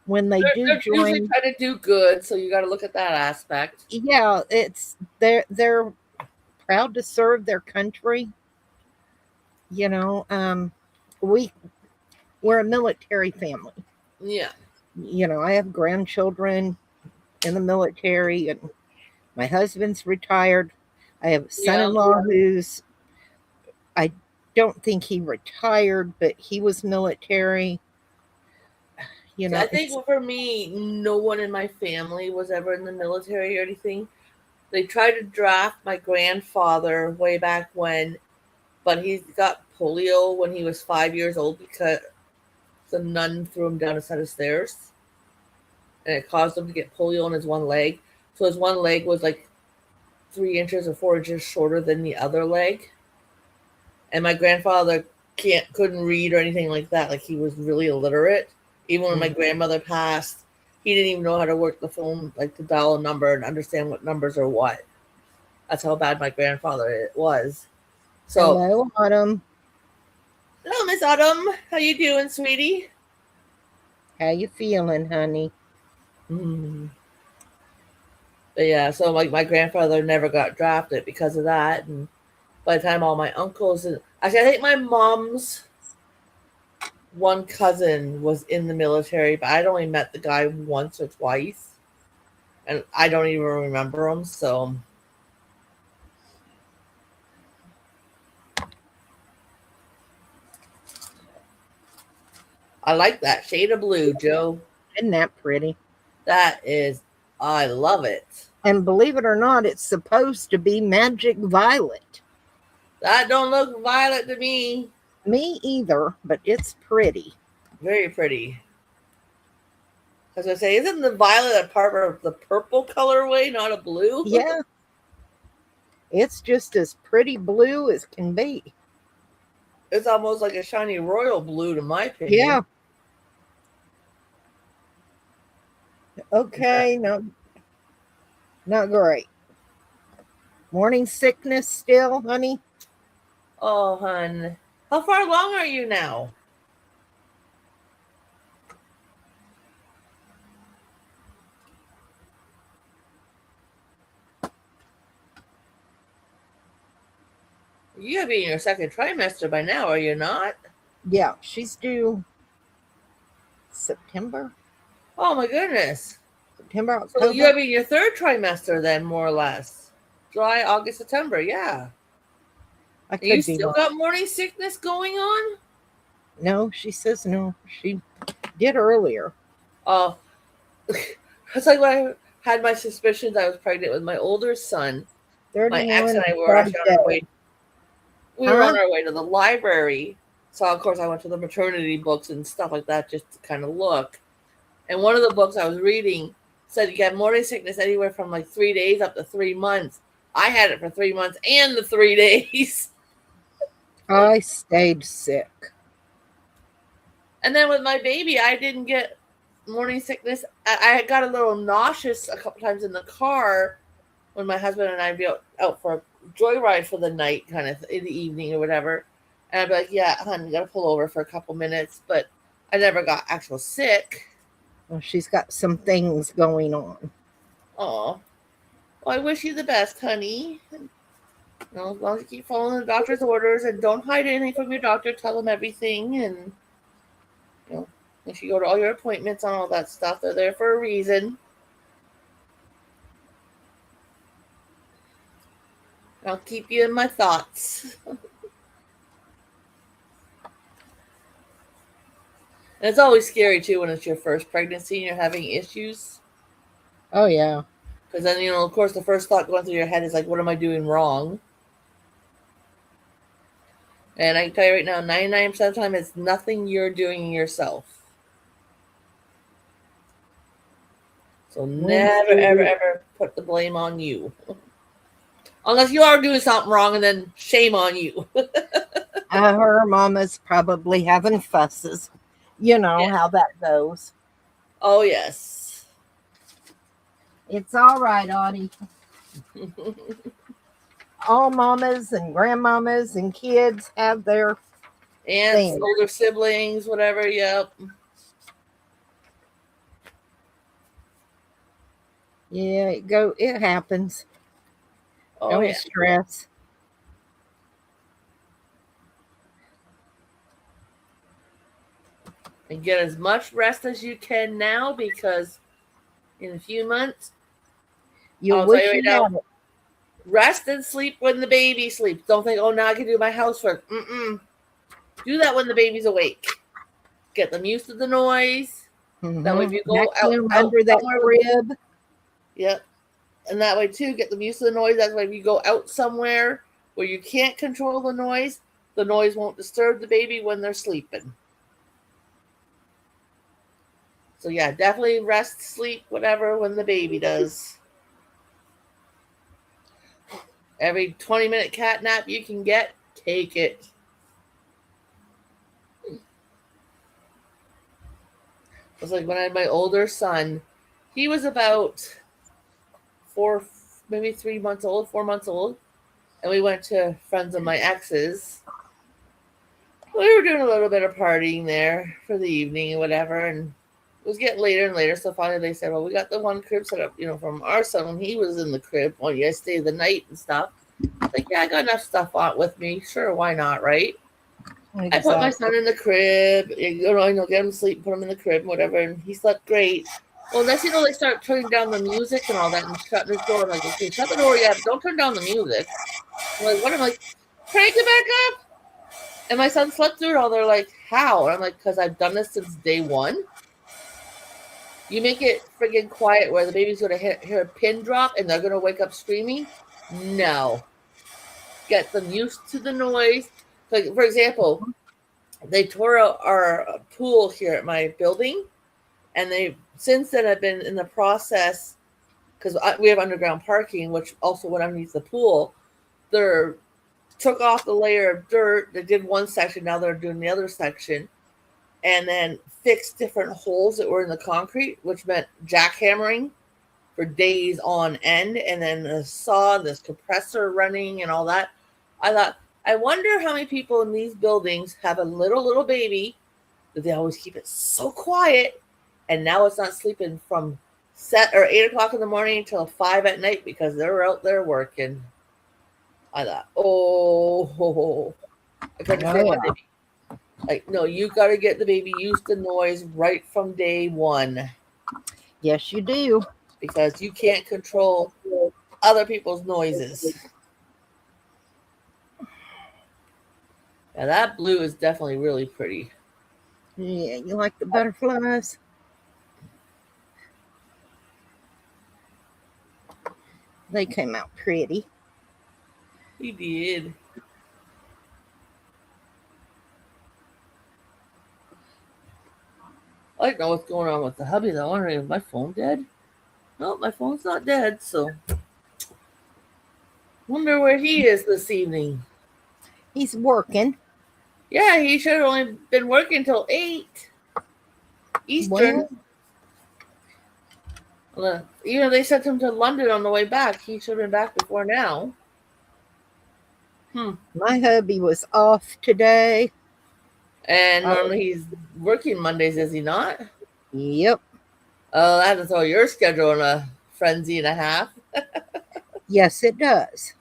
when they're usually trying to do good, so you got to look at that aspect. Yeah, they're proud to serve their country. We're a military family. Yeah. I have grandchildren in the military, and my husband's retired. I have a son-in-law who's, I don't think he retired, but he was military. I think for me, no one in my family was ever in the military or anything. They tried to draft my grandfather way back when, but he got polio when he was 5 years old because the nun threw him down a set of stairs. And it caused him to get polio on his one leg. So his one leg was like 3 inches or 4 inches shorter than the other leg. And my grandfather couldn't read or anything like that. Like, he was really illiterate. Even when my grandmother passed, he didn't even know how to work the phone, like to dial a number and understand what numbers are what. That's how bad my grandfather was. So, hello, Autumn. Hello, Miss Autumn. How you doing, sweetie? How you feeling, honey? Mm. But yeah, so my grandfather never got drafted because of that. And by the time all my uncles and actually, I think my mom's one cousin was in the military, but I'd only met the guy once or twice, and I don't even remember him. So I like that shade of blue, Joe. Isn't that pretty? That is, I love it. And believe it or not, it's supposed to be magic violet. That don't look violet to me. Me either, but it's pretty. Very pretty. As I say, isn't the violet a part of the purple colorway, not a blue? Yeah. It's just as pretty blue as can be. It's almost like a shiny royal blue, to my opinion. Yeah. Okay, no, not great. Morning sickness still, honey? Oh, hun. How far along are you now? You gotta be in your second trimester by now, are you not? Yeah, she's due September. Oh my goodness. September, So October. you're in your third trimester then, more or less. July, August, September, yeah. I And you could be still wrong. got morning sickness going on? No, she says no. She did earlier. Oh, it's like when I had my suspicions I was pregnant with my older son. My ex 31 and I and were 5 actually on our days. way. We were on Huh? our way to the library. So, of course, I went to the maternity books and stuff like that just to kind of look. And one of the books I was reading said you get morning sickness anywhere from like 3 days up to 3 months. I had it for 3 months and the 3 days. I stayed sick. And then with my baby, I didn't get morning sickness. I got a little nauseous a couple times in the car when my husband and I'd be out for a joyride for the night, kind of in the evening or whatever. And I'd be like, yeah, honey, you got to pull over for a couple minutes. But I never got actual sick. Well, she's got some things going on. Oh, well, I wish you the best, honey. You know, as long as you keep following the doctor's orders and don't hide anything from your doctor, tell them everything. And, you know, if you go to all your appointments and all that stuff, they're there for a reason. I'll keep you in my thoughts. And it's always scary, too, when it's your first pregnancy and you're having issues. Oh, yeah. Because then, you know, of course, the first thought going through your head is like, what am I doing wrong? And I can tell you right now, 99% of the time, it's nothing you're doing yourself. So never, ever, ever put the blame on you. Unless you are doing something wrong, and then shame on you. Her mama's probably having fusses. You know how that goes. Oh, yes. It's all right, Audie. All mamas and grandmamas and kids have their aunts, things. older siblings, whatever. Yep. Yeah, it happens. Oh, Don't yeah. stress. And get as much rest as you can now, because in a few months, You'll I'll wish tell you you right had now, it. rest and sleep when the baby sleeps. Don't think, oh, now I can do my housework. Do that when the baby's awake. Get them used to the noise. That way, if you go out under that somewhere, crib. yep. And that way, too, get them used to the noise. That's why if you go out somewhere where you can't control the noise won't disturb the baby when they're sleeping. So, yeah, definitely rest, sleep, whatever, when the baby does. Every 20-minute cat nap you can get, take it. It's like when I had my older son, he was about 4 months old, and we went to friends of my ex's. We were doing a little bit of partying there for the evening and whatever, and it was getting later and later. So finally they said, well, we got the one crib set up, you know, from our son when he was in the crib. Well, you guys stay the night and stuff. Like, yeah, I got enough stuff on with me. Sure, why not, right? Exactly. I put my son in the crib, you know, get him to sleep, put him in the crib, whatever, and he slept great. Well, next, you know, they start turning down the music and all that and shutting the door. I'm like, okay, shut the door, yeah, but don't turn down the music. I'm like, what? I'm like, crank it back up. And my son slept through it all. They're like, how? And I'm like, because I've done this since day one. You make it friggin' quiet where the baby's going to hear a pin drop and they're going to wake up screaming? No. Get them used to the noise. Like, for example, they tore out our pool here at my building, and they since then have been in the process, because we have underground parking, which also went underneath the pool. They took off the layer of dirt. They did one section, now they're doing the other section, and then fixed different holes that were in the concrete, which meant jackhammering for days on end, and then the saw, this compressor running and all that. I thought, I wonder how many people in these buildings have a little baby that they always keep it so quiet, and now it's not sleeping from 8 o'clock in the morning until 5 at night because they're out there working. I thought, oh, I couldn't say my baby. Like, no, you got to get the baby used to noise right from day one. Yes, you do. because you can't control other people's noises. Yeah, that blue is definitely really pretty. Yeah, you like the butterflies? They came out pretty. He did. I don't know what's going on with the hubby. I'm wondering, is my phone dead? No, my phone's not dead, so wonder where he is this evening. He's working. Yeah, he should have only been working till 8 Eastern. Well, they sent him to London on the way back. He should have been back before now. My hubby was off today. And normally he's working Mondays, is he not? Yep. Oh, that has to throw your schedule in a frenzy and a half. Yes, it does.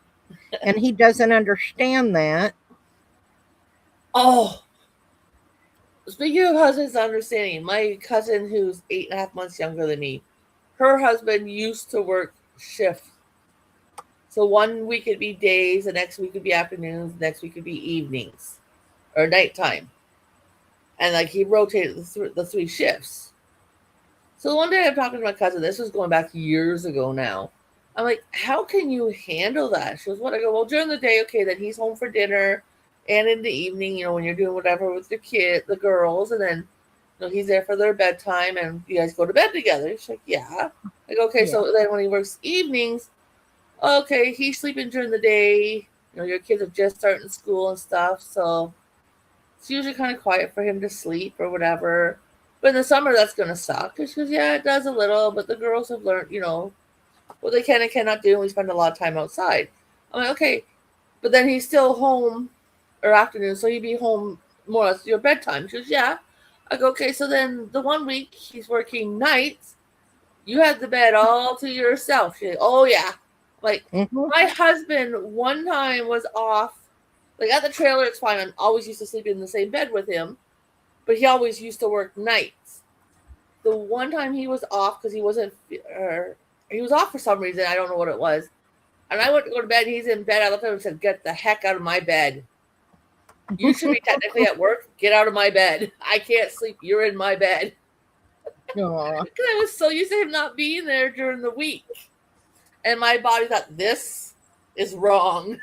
And he doesn't understand that. Oh, speaking of husbands understanding, my cousin who's 8.5 months younger than me, her husband used to work shift. So 1 week it'd be days, the next week would be afternoons, the next week would be evenings or nighttime. And like he rotated the 3 shifts. So one day I'm talking to my cousin, this was going back years ago now. I'm like, how can you handle that? She goes, what? I go, well, during the day, okay, then he's home for dinner. And in the evening, when you're doing whatever with your kid, the girls, and then he's there for their bedtime and you guys go to bed together. She's like, yeah. I go, okay, so then when he works evenings, okay, he's sleeping during the day. Your kids are just starting school and stuff, so it's usually kind of quiet for him to sleep or whatever. But in the summer, that's going to suck. She goes, yeah, it does a little, but the girls have learned, what they can and cannot do, and we spend a lot of time outside. I'm like, okay, but then he's still home or afternoon, so he'd be home more or less your bedtime. She goes, yeah. I go, okay, so then the 1 week he's working nights, you had the bed all to yourself. She goes, oh, yeah. Like, my husband one time was off. Like, at the trailer, it's fine. I'm always used to sleep in the same bed with him, but he always used to work nights. The one time he was off because he was off for some reason. I don't know what it was. And I went to go to bed. He's in bed. I looked at him and said, get the heck out of my bed. You should be technically at work. Get out of my bed. I can't sleep. You're in my bed. Because I was so used to him not being there during the week. And my body thought, this is wrong.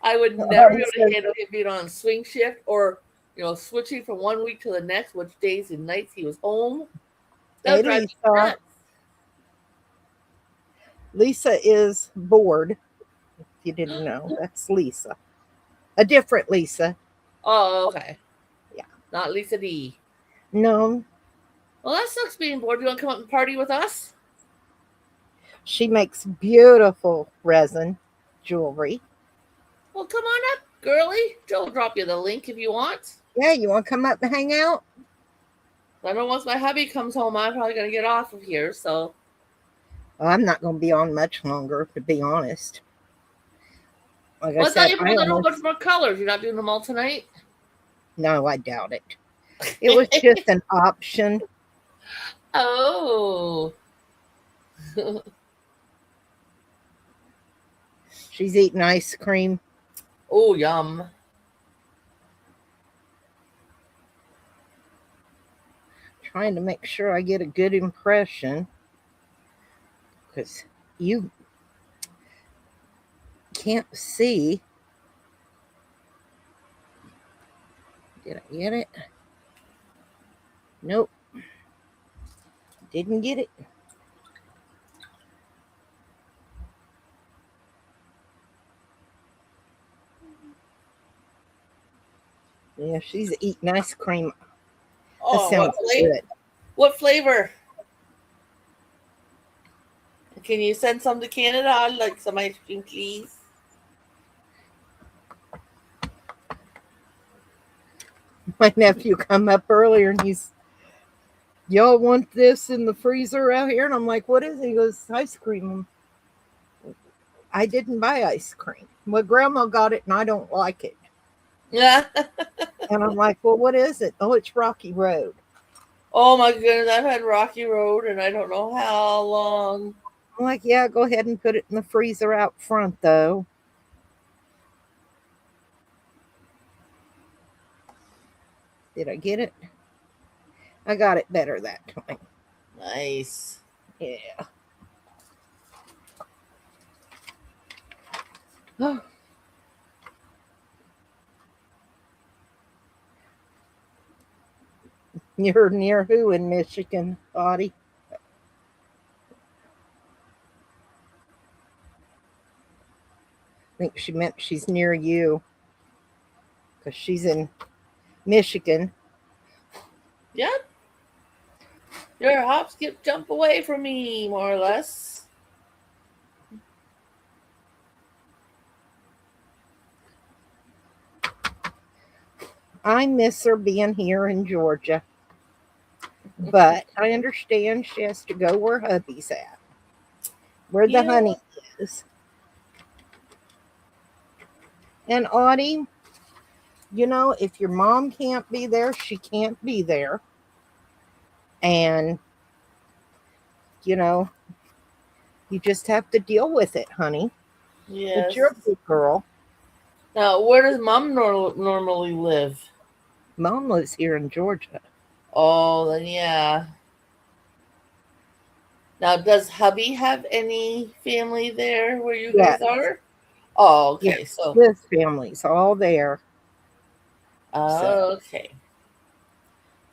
I would never be able to handle him being on swing shift or, switching from 1 week to the next, which days and nights he was home. That would drive me nuts. Lisa is bored. If you didn't know, that's Lisa. A different Lisa. Oh, okay. Yeah. Not Lisa D. No. Well, that sucks being bored. Do you want to come up and party with us? She makes beautiful resin jewelry. Well, come on up, girlie. Joe will drop you the link if you want. Yeah, you want to come up and hang out? I know once my hubby comes home, I'm probably going to get off of here, so. Well, I'm not going to be on much longer, to be honest. Like I thought you pulled out a whole bunch more colors. You're not doing them all tonight? No, I doubt it. It was just an option. Oh. She's eating ice cream. Oh, yum. Trying to make sure I get a good impression. Because you can't see. Did I get it? Nope. Didn't get it. Yeah, she's eating ice cream. Oh, that sounds good. What flavor? Can you send some to Canada? I'd like some ice cream, please. My nephew come up earlier and y'all want this in the freezer out here? And I'm like, what is it? He goes, ice cream. I didn't buy ice cream. Well, Grandma got it and I don't like it. Yeah. And I'm like, well, what is it? Oh, it's Rocky Road. Oh my goodness, I've had Rocky Road and I don't know how long. I'm like, yeah, go ahead and put it in the freezer out front, though. Did I get it? I got it better that time. Nice. Yeah. Oh. You're near who in Michigan, Audie? I think she meant she's near you because she's in Michigan. Yep. Your hop, skip, jump away from me, more or less. I miss her being here in Georgia, but I understand she has to go where hubby's at, where the Yeah. honey is. And Audie, you know, if your mom can't be there, she can't be there. And, you know, you just have to deal with it, honey. But Yes. you're a good girl. Now, where does mom normally live? Mom lives here in Georgia. Oh, then yeah. Now, does hubby have any family there where you Yes, guys are? Oh, yes. okay. So, His family's all there. So, okay.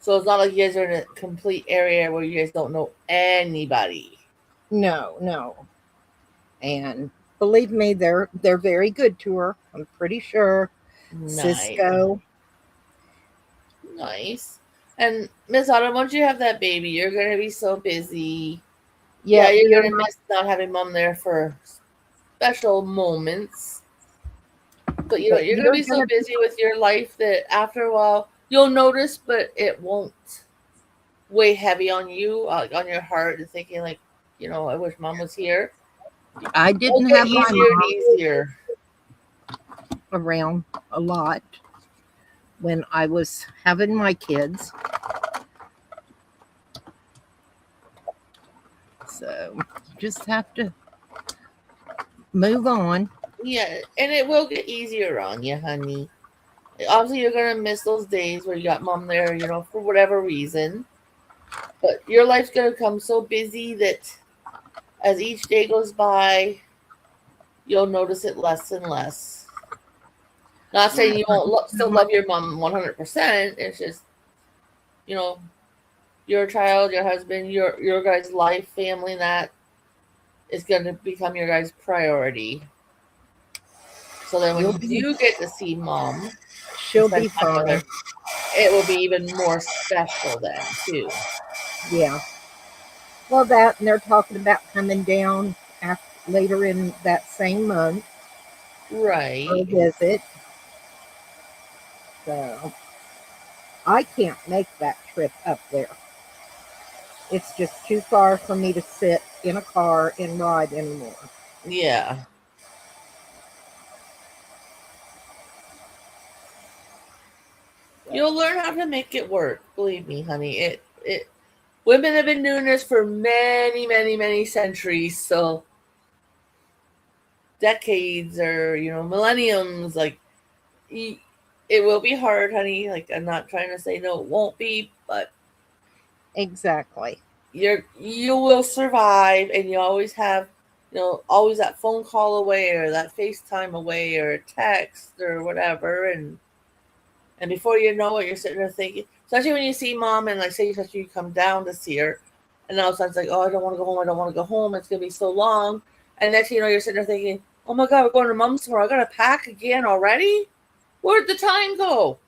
So it's not like you guys are in a complete area where you guys don't know anybody. no, no. And believe me, they're very good to her. I'm pretty sure. Nice. Cisco. Nice. And Miss Autumn, once you have that baby, you're gonna be so busy. Yeah, Yeah, you're you're gonna not. miss not having mom there for special moments. But you know, But you're gonna you're be so gonna be. busy with your life that after a while you'll notice, but it won't weigh heavy on you, like on your heart, and thinking like, I wish mom was here. I It'll didn't get have my easier and mom easier. around a lot when I was having my kids. So just have to move on. Yeah, and it will get easier on you, honey. Obviously, you're gonna miss those days where you got mom there, for whatever reason. But your life's gonna come so busy that as each day goes by, you'll notice it less and less. Not saying you won't still love your mom 100%. It's just, you know, your child, your husband, your guys' life, family, that is gonna become your guys' priority. So then when You'll you be, do get to see mom and she'll spend be time with her, fine. it will be even more special then too. Yeah. Well, that and they're talking about coming down later in that same month for a Right. visit. So I can't make that trip up there. It's just too far for me to sit in a car and ride anymore. Yeah. So, You'll learn how to make it work. Believe me, honey. It women have been doing this for many, many, many centuries. So decades or millenniums. Like it will be hard, honey. Like I'm not trying to say no, it won't be, but exactly. you will survive, and you always have always that phone call away or that FaceTime away or a text or whatever, and before you know it, you're sitting there thinking, especially when you see mom and like say especially you come down to see her, and all of a sudden it's like, oh, I don't want to go home, I don't want to go home, it's gonna be so long, and next thing you know, you're sitting there thinking, oh my god, we're going to mom's tomorrow, I gotta pack again already. Where'd the time go?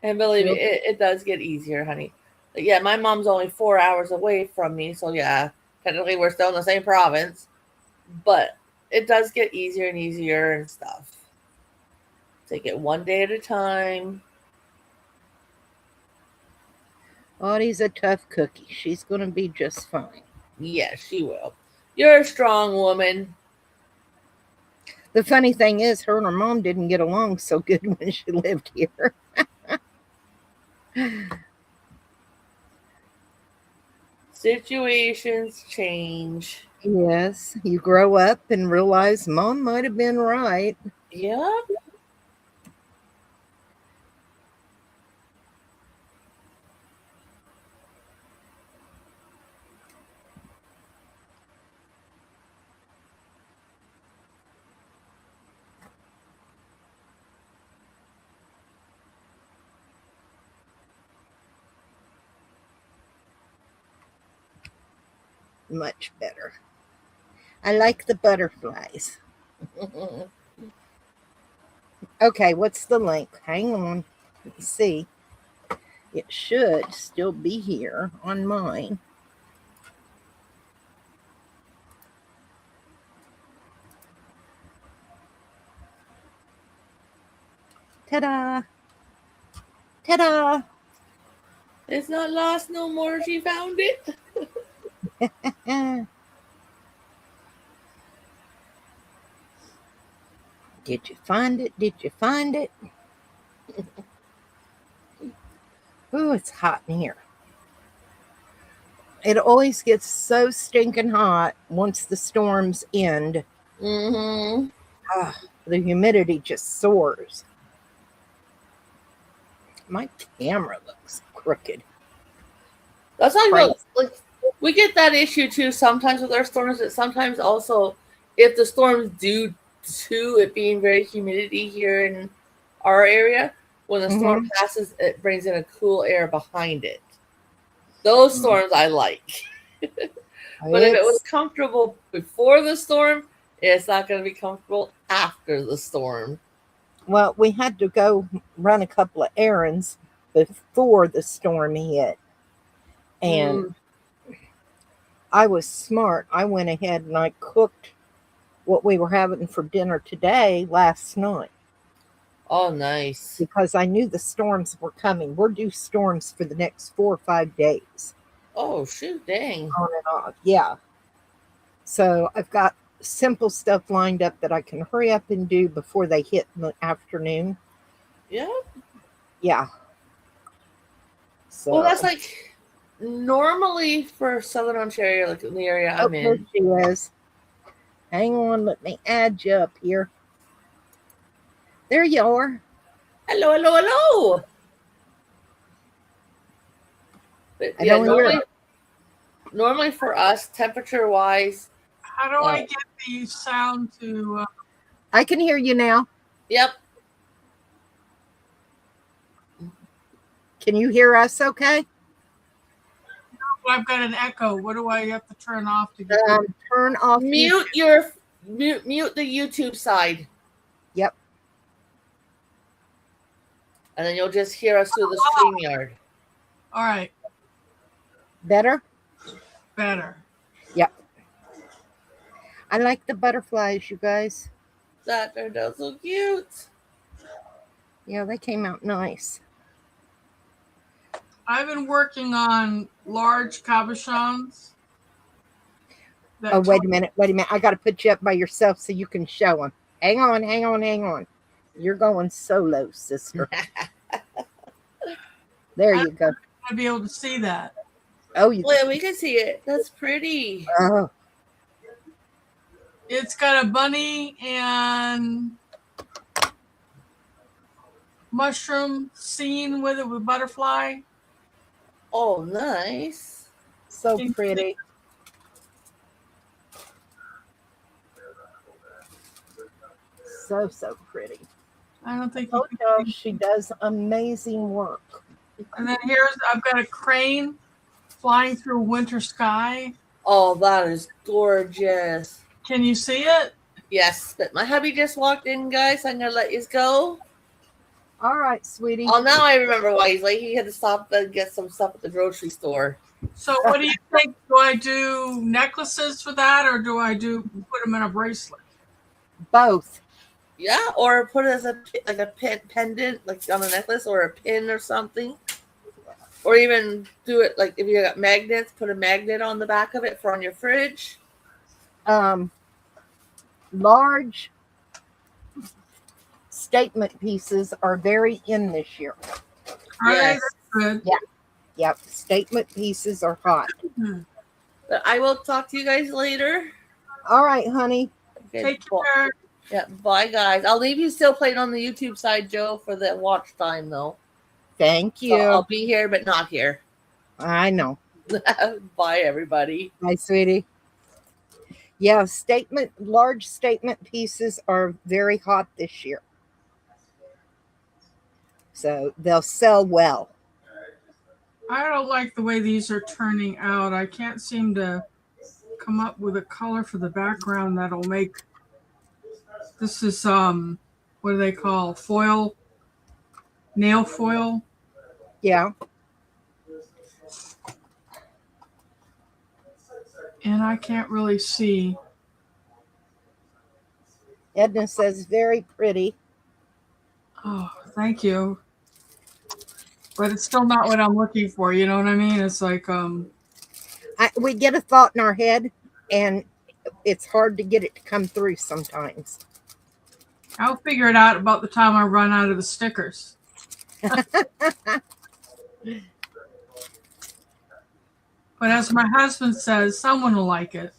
And believe me, You'll, it does get easier, honey. Like, yeah, my mom's only 4 hours away from me, so yeah, technically we're still in the same province, but it does get easier and easier and stuff. Take it one day at a time. Audie's a tough cookie. She's going to be just fine. Yes, she will. You're a strong woman. The funny thing is, her and her mom didn't get along so good when she lived here. Situations change. Yes, you grow up and realize mom might have been right. Yep. Much better. I like the butterflies. Okay, what's the link? Hang on. Let's see. It should still be here on mine. Ta-da! Ta-da! It's not lost no more. She found it. Did you find it? Did you find it? Ooh, it's hot in here. It always gets so stinking hot once the storms end. Mm-hmm. The humidity just soars. My camera looks crooked. That's how you Crazy. know, like we get that issue too sometimes with our storms, but sometimes also if the storms due to it being very humidity here in our area, when the storm passes, it brings in a cool air behind it. Those storms I like. But if it was comfortable before the storm, it's not going to be comfortable after the storm. Well, we had to go run a couple of errands before the storm hit. And I was smart. I went ahead and I cooked what we were having for dinner today last night. Oh, nice. Because I knew the storms were coming. We're due storms for the next 4 or 5 days. Oh, shoot, dang. On and off, yeah. So I've got simple stuff lined up that I can hurry up and do before they hit in the afternoon. Yeah. Yeah. So, well, that's like normally for Southern Ontario, like in the area I'm in. There she is. Hang on, let me add you up here. There you are. Hello, hello, hello. But yeah, normally for us, temperature-wise. How do I get the sound to... I can hear you now. Yep. Can you hear us okay? No, I've got an echo. What do I have to turn off to get turn off? Mute mute the YouTube side. Yep. And then you'll just hear us through the StreamYard. All right. Better? Better. Yep. I like the butterflies, you guys. That turned out so cute. Yeah, they came out nice. I've been working on large cabochons. Oh, wait a minute. I got to put you up by yourself so you can show them. Hang on. You're going solo, sister. There you go. I'd be able to see that. Oh, yeah, we can see it. That's pretty. Oh. It's got a bunny and mushroom scene with it with butterfly. Oh, nice. So pretty. So pretty. I don't think she does amazing work. And then I've got a crane flying through winter sky. Oh, that is gorgeous. Can you see it? Yes, but my hubby just walked in, guys. I'm gonna let you go. All right, sweetie. Oh, now I remember why he's late. He had to stop and get some stuff at the grocery store. So what do you think? Do I do necklaces for that, or do I put them in a bracelet? Both. Yeah, or put it as a pendant, like on a necklace, or a pin or something. Or even do it like if you got magnets, put a magnet on the back of it for on your fridge. Large statement pieces are very in this year. Yes. Good. Yeah. Yep. Statement pieces are hot. But I will talk to you guys later. All right, honey. Okay, Take care. yeah, bye guys. I'll leave you still playing on the YouTube side, Joe, for the watch time though. Thank So you. I'll be here but not here. I know. Bye everybody. Bye, sweetie. Yeah, large statement pieces are very hot this year. So they'll sell well. I don't like the way these are turning out. I can't seem to come up with a color for the background that'll make. This is what do they call foil? Nail foil. Yeah. And I can't really see. Edna says very pretty. Oh, thank you. But it's still not what I'm looking for. You know what I mean? It's like We get a thought in our head, and it's hard to get it to come through sometimes. I'll figure it out about the time I run out of the stickers. But as my husband says, someone will like it.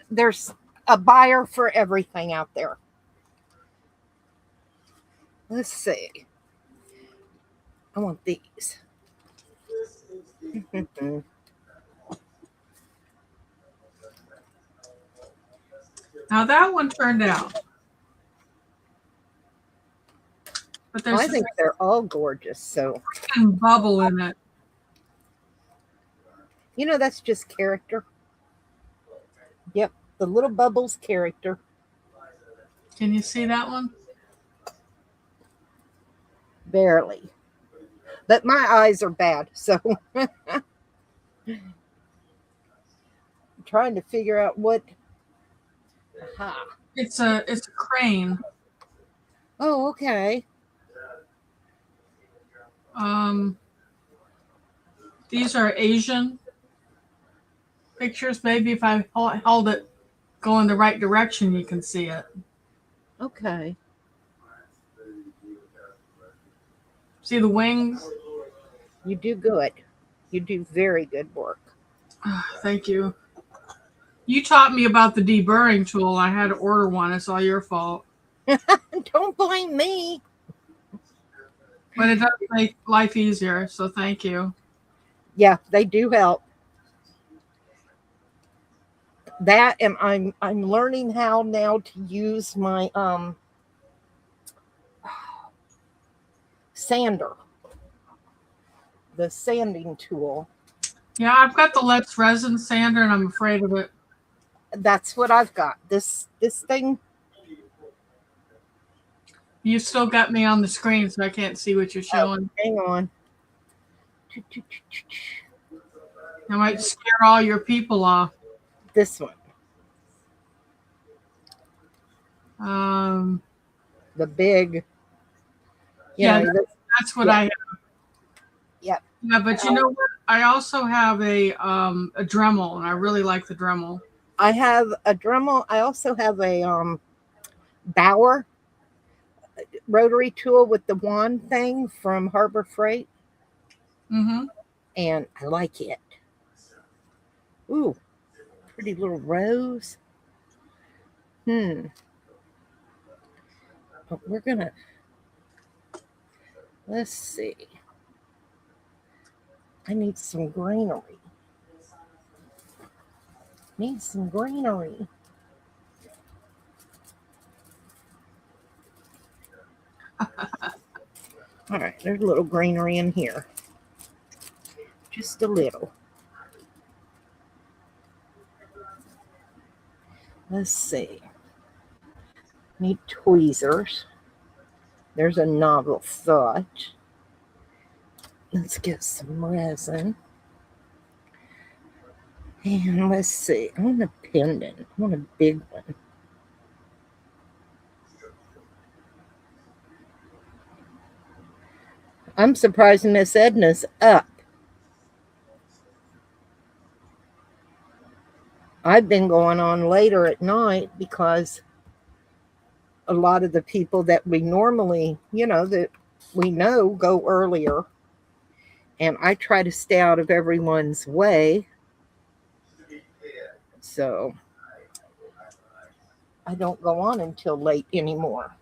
There's a buyer for everything out there. Let's see. I want these. Now that one turned out. But there's I think they're all gorgeous. So, a bubble in it. That's just character. Yep, the little bubbles character. Can you see that one? Barely. But my eyes are bad, so I'm trying to figure out what. Aha. It's a crane. Oh, okay. These are Asian pictures. Maybe if I hold it go in the right direction, you can see it. Okay. See the wings? You do good. You do very good work. Thank you. You taught me about the deburring tool. I had to order one. It's all your fault. Don't blame me. But it does make life easier, so thank you. Yeah, they do help. That, and I'm learning how now to use my sander, the sanding tool. Yeah, I've got the Let's Resin sander, and I'm afraid of it. That's what I've got. This thing. You still got me on the screen, so I can't see what you're showing. Hang on. I might scare all your people off. This one. The big. That's what I have. Yep. Yeah, but you know what? I also have a Dremel, and I really like the Dremel. I have a Dremel. I also have a Bauer rotary tool with the wand thing from Harbor Freight. Mm-hmm. And I like it. Ooh, pretty little rose. But we're gonna, let's see. I need some greenery. All right, there's a little greenery in here. Just a little. Let's see. Need tweezers. There's a novel thought. Let's get some resin. And let's see. I want a pendant. I want a big one. I'm surprised Miss Edna's up. I've been going on later at night because a lot of the people that we normally, that we know go earlier. And I try to stay out of everyone's way. So I don't go on until late anymore.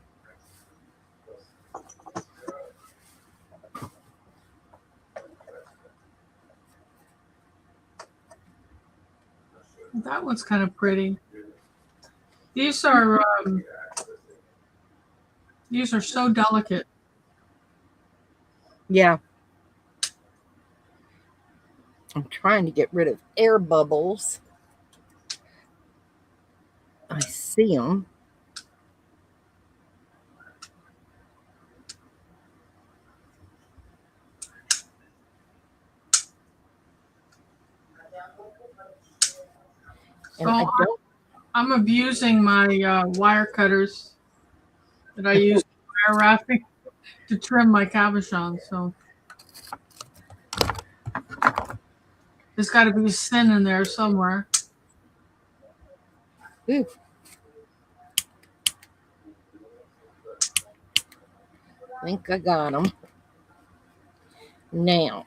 That one's kind of pretty. These are so delicate. Yeah. I'm trying to get rid of air bubbles. I see them. And I So don't. I'm abusing my wire cutters that I use for wire wrapping to trim my cabochon. So there's got to be a sin in there somewhere. Ooh. I think I got them. Now,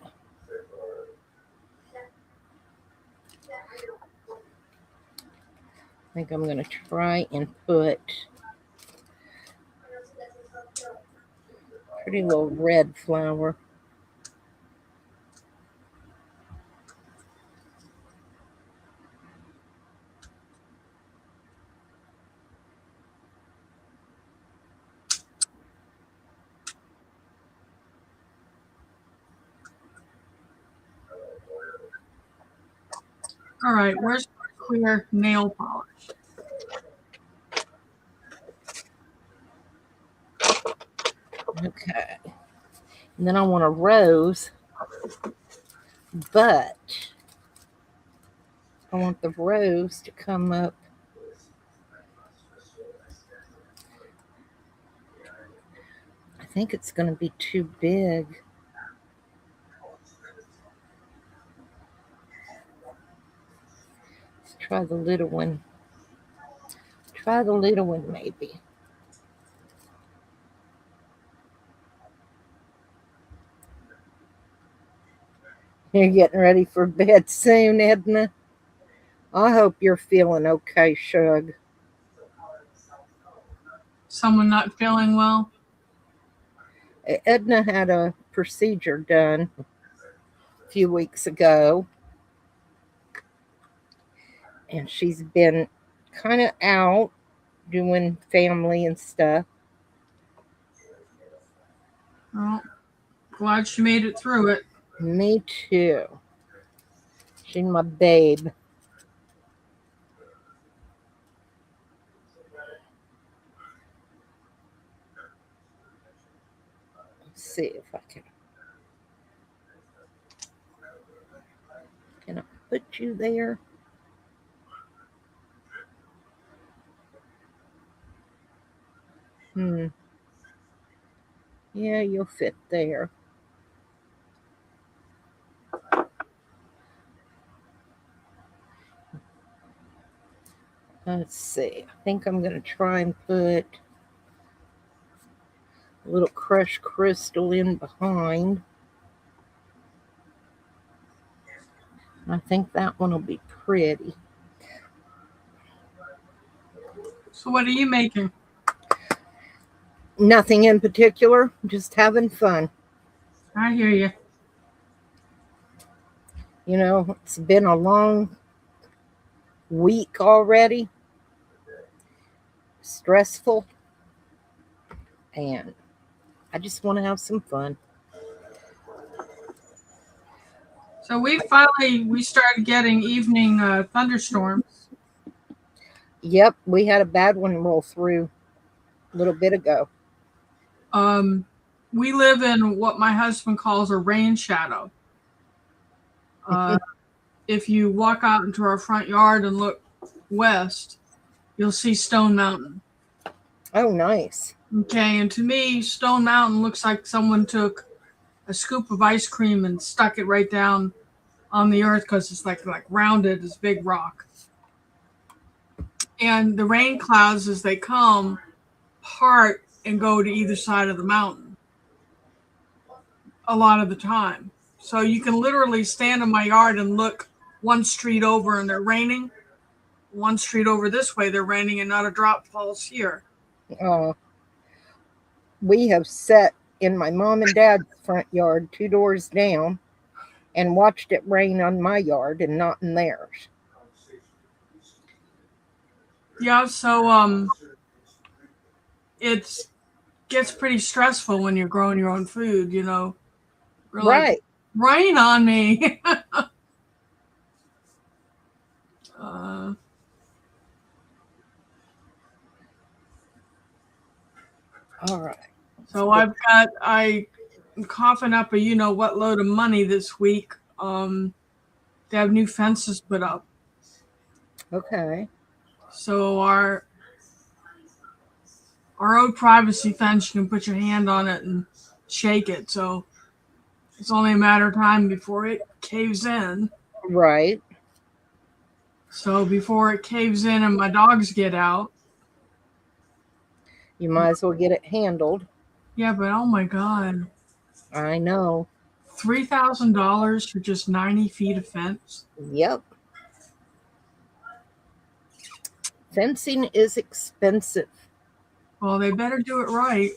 I think I'm going to try and put pretty little red flower. All right, where's my clear nail polish? Okay. And then I want a rose, but I want the rose to come up. I think it's going to be too big. Let's try the little one. Try the little one, maybe. You're getting ready for bed soon, Edna. I hope you're feeling okay, Shug. Someone not feeling well? Edna had a procedure done a few weeks ago, and she's been kind of out doing family and stuff. Well, glad she made it through it. Me too. She's my babe. Let's see if I can I put you there? Yeah, you'll fit there. Let's see. I think I'm going to try and put a little crushed crystal in behind. I think that one will be pretty. So what are you making? Nothing in particular, just having fun. I hear you. You know, it's been a long week already. Stressful. And I just want to have some fun. So we started getting evening thunderstorms. Yep, we had a bad one roll through a little bit ago. We live in what my husband calls a rain shadow. If you walk out into our front yard and look west, you'll see Stone Mountain. Oh, nice. Okay, and to me, Stone Mountain looks like someone took a scoop of ice cream and stuck it right down on the earth because it's like rounded as big rock. And the rain clouds, as they come, part and go to either side of the mountain a lot of the time. So you can literally stand in my yard and look one street over and they're raining. one street over this way, they're raining and not a drop falls here. We have sat in my mom and dad's front yard 2 doors down and watched it rain on my yard and not in theirs. Yeah, so it gets pretty stressful when you're growing your own food, you know. We're like, Right. rain on me. uh, All right. so I'm coughing up a you know what load of money this week. They have new fences put up. Okay. So our old privacy fence, you can put your hand on it and shake it. So it's only a matter of time before it caves in. Right. So before it caves in and my dogs get out. You might as well get it handled. Yeah, but oh my God. I know. $3,000 for just 90 feet of fence? Yep. Fencing is expensive. Well, they better do it right.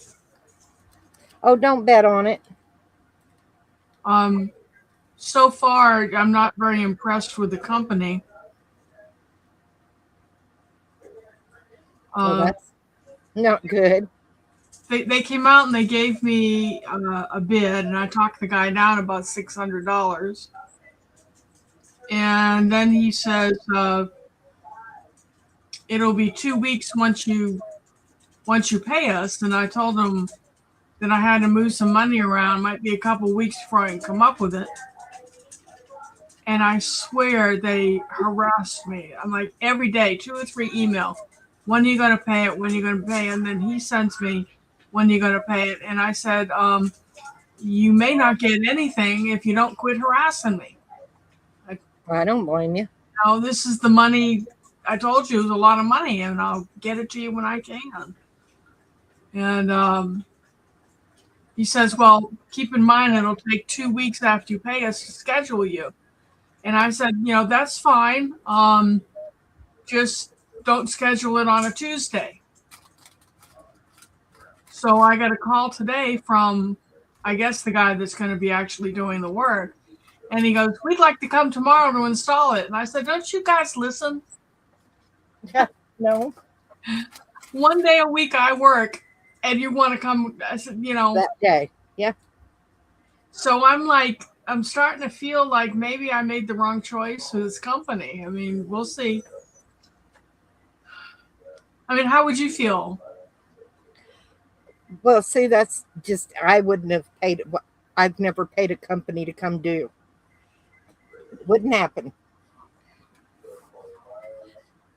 Oh, don't bet on it. So far, I'm not very impressed with the company. Well, that's not good. They came out and they gave me a bid, and I talked the guy down about $600. And then he says it'll be 2 weeks once you pay us. And I told him that I had to move some money around. Might be a couple weeks before I can come up with it. And I swear they harassed me. I'm like every day, 2 or 3 emails. When are you going to pay it? When are you going to pay it? And then he sends me, when are you going to pay it? And I said, you may not get anything if you don't quit harassing me. I don't blame you. No, this is the money. I told you it was a lot of money, and I'll get it to you when I can. And he says, well, keep in mind it'll take 2 weeks after you pay us to schedule you. And I said, you know, that's fine. Just don't schedule it on a Tuesday. So I got a call today from, I guess, the guy that's going to be actually doing the work. And he goes, we'd like to come tomorrow to install it. And I said, don't you guys listen? No. 1 day a week I work and you want to come. I said, you know. That day. Yeah. So I'm like, I'm starting to feel like maybe I made the wrong choice with this company. I mean, we'll see. I mean, how would you feel? Well, see, that's just, I wouldn't have paid it. I've never paid a company to come do. Wouldn't happen.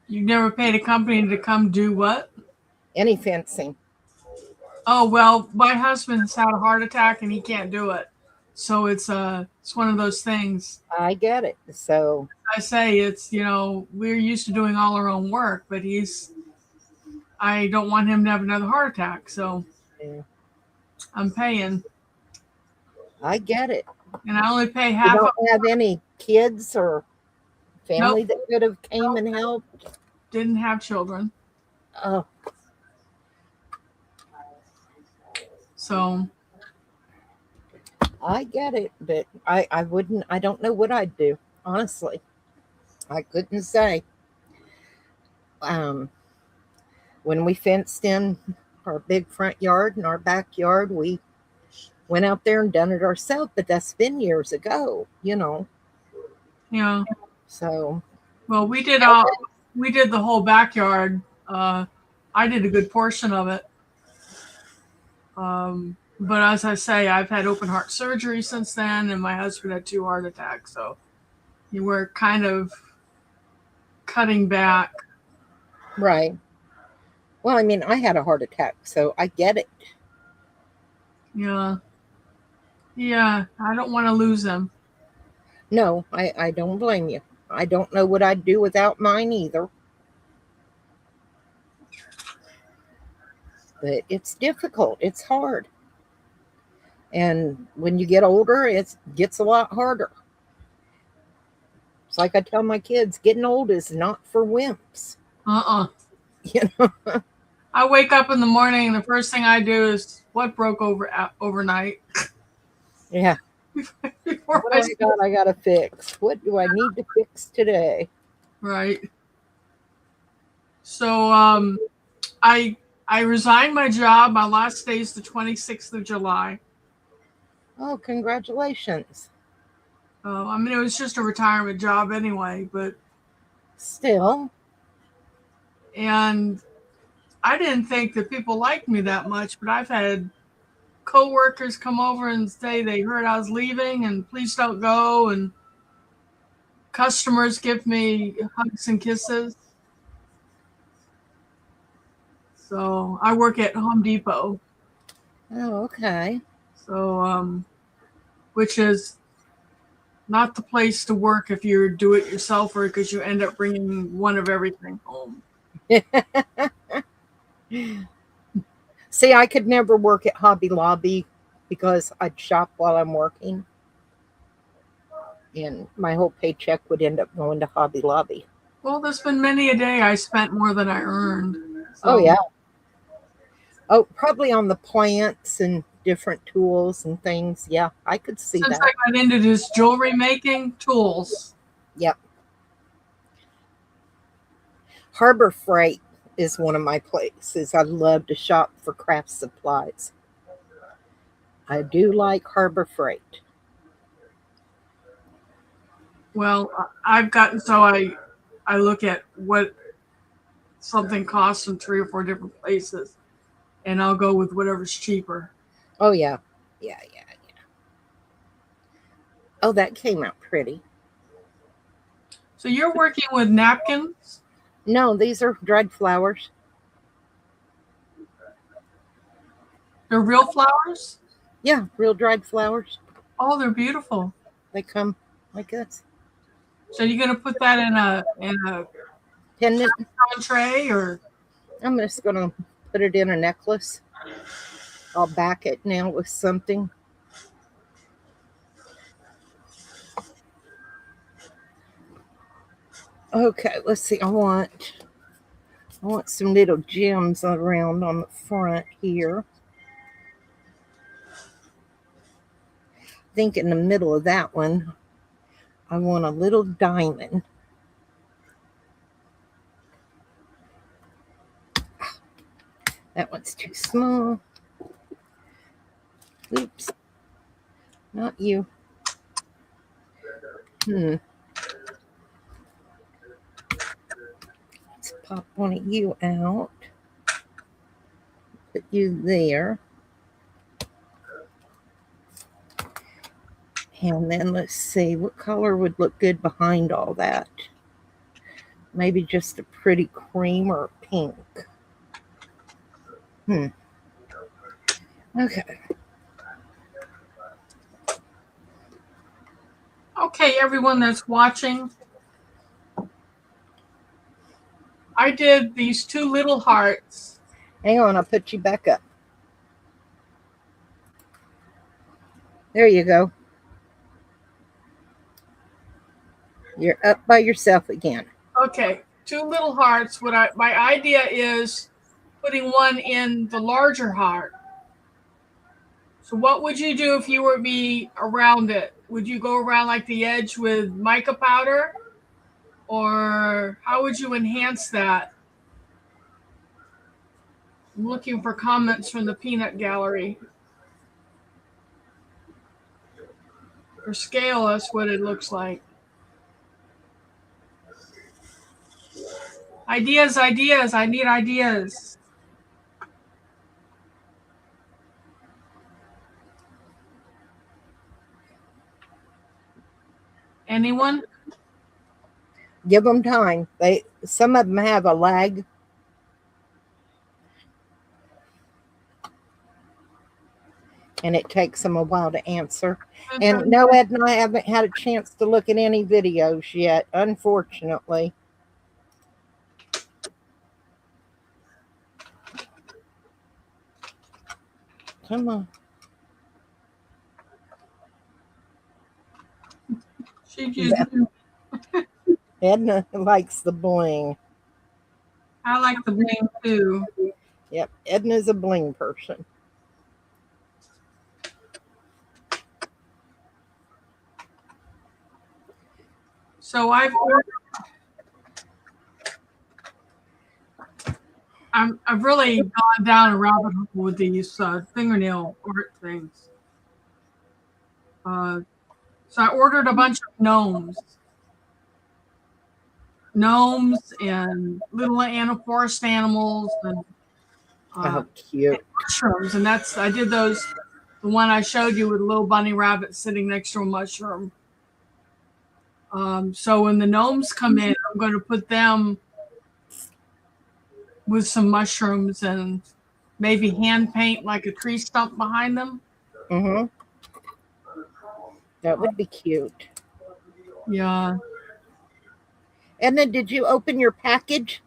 You never paid a company to come do what? Any fencing. Oh, well, my husband's had a heart attack and he can't do it. So it's one of those things. I get it. So I say it's, you know, we're used to doing all our own work, but I don't want him to have another heart attack. So yeah. I'm paying. I get it. And I only pay half. You don't have any kids or family Nope. that could have came and helped? Didn't have children. Oh. So I get it, but I wouldn't, I don't know what I'd do, honestly. I couldn't say. When we fenced in our big front yard and our backyard, we went out there and done it ourselves, but that's been years ago, you know. yeah. So Well, we did the whole backyard. I did a good portion of it. But as I say, I've had open heart surgery since then, and my husband had 2 heart attacks. So you were kind of cutting back. right. Well, I mean, I had a heart attack, so I get it. Yeah. Yeah. I don't want to lose them. No, I don't blame you. I don't know what I'd do without mine either. But it's difficult. It's hard. And when you get older, it gets a lot harder. It's like I tell my kids, getting old is not for wimps. You know? I wake up in the morning and the first thing I do is what broke overnight. Yeah. Before What do I gotta fix? What do I need to fix today? Right. So I resigned my job. My last day is the 26th of July. Oh, congratulations. I mean, it was just a retirement job anyway, but Still. and I didn't think that people liked me that much, but I've had coworkers come over and say they heard I was leaving and please don't go, and customers give me hugs and kisses. So I work at Home Depot. Oh, okay. So which is not the place to work if you're do it yourselfer, because you end up bringing one of everything home. See, I could never work at Hobby Lobby because I'd shop while I'm working. And my whole paycheck would end up going to Hobby Lobby. Well, there's been many a day I spent more than I earned. So, Oh, yeah. Oh, probably on the plants and different tools and things. Yeah, I could see since that. I got into this jewelry making tools. Yep. Harbor Freight is one of my places. I love to shop for craft supplies. I do like Harbor Freight. Well, I've gotten so I look at what something costs in 3 or 4 different places, and I'll go with whatever's cheaper. Oh, yeah. Yeah. Oh, that came out pretty. So you're working with napkins? No, these are dried flowers. They're real flowers? Yeah, real dried flowers. Oh, they're beautiful. They come like this. So you're gonna put that in a Pendant. tray, or I'm just going to put it in a necklace. I'll back it now with something. Okay, let's see. I want some little gems around on the front here. I think in the middle of that one, I want a little diamond. That one's too small. Oops. Not you. Let's pop one of you out. Put you there. And then let's see, what color would look good behind all that? Maybe just a pretty cream or pink. Okay. okay, everyone that's watching. I did these 2 little hearts. Hang on, I'll put you back up. There you go. You're up by yourself again. Okay, 2 little hearts. My idea is putting one in the larger heart. So what would you do if you were me around it? Would you go around like the edge with mica powder? Or how would you enhance that? I'm looking for comments from the peanut gallery. Or scale us what it looks like. Ideas. I need ideas. Anyone? Give them time. Some of them have a lag. And it takes them a while to answer. And no, Ed and I haven't had a chance to look at any videos yet, unfortunately. Come on. She's using Edna likes the bling. I like the bling too. Yep, Edna's a bling person. So I've really gone down a rabbit hole with these fingernail art things. So I ordered a bunch of gnomes and little forest animals and Cute. mushrooms. And I did those. The one I showed you with a little bunny rabbit sitting next to a mushroom. So when the gnomes come in, I'm going to put them with some mushrooms and maybe hand paint like a tree stump behind them. Mm-hmm. That would be cute. Yeah. Edna, did you open your package?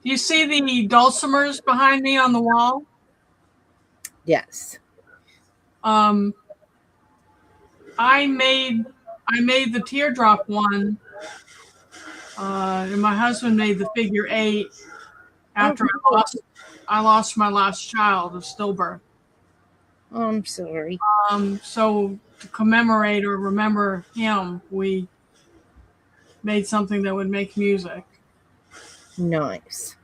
Do you see the dulcimers behind me on the wall? Yes. I made the teardrop one, and my husband made the figure 8 after I lost my last child of stillbirth. Oh, I'm sorry. So to commemorate or remember him, we made something that would make music. Nice.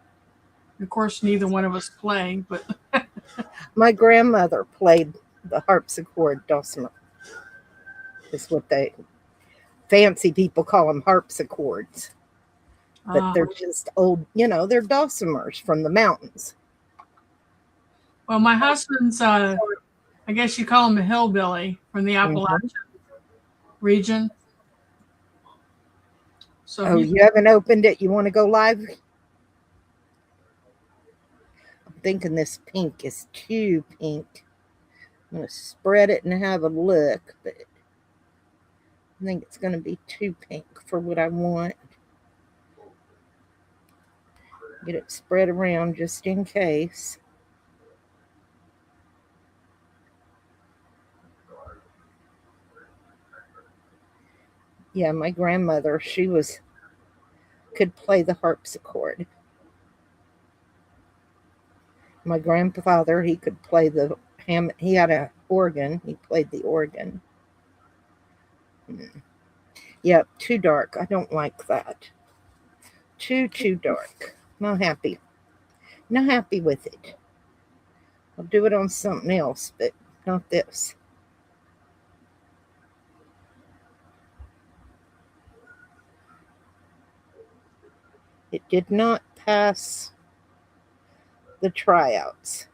Of course, neither one of us play, but My grandmother played the harpsichord dulcimer. Is what they fancy people call them harpsichords. But they're just old, they're dulcimers from the mountains. Well, my husband's, I guess you call him a hillbilly from the Appalachian region. So you haven't opened it? You want to go live? I'm thinking this pink is too pink. I'm going to spread it and have a look, but I think it's going to be too pink for what I want. Get it spread around just in case. Yeah, my grandmother, she could play the harpsichord. My grandfather, he could play he had an organ. He played the organ. Yep, too dark. I don't like that. Too dark. Not happy. Not happy with it. I'll do it on something else, but not this. It did not pass the tryouts.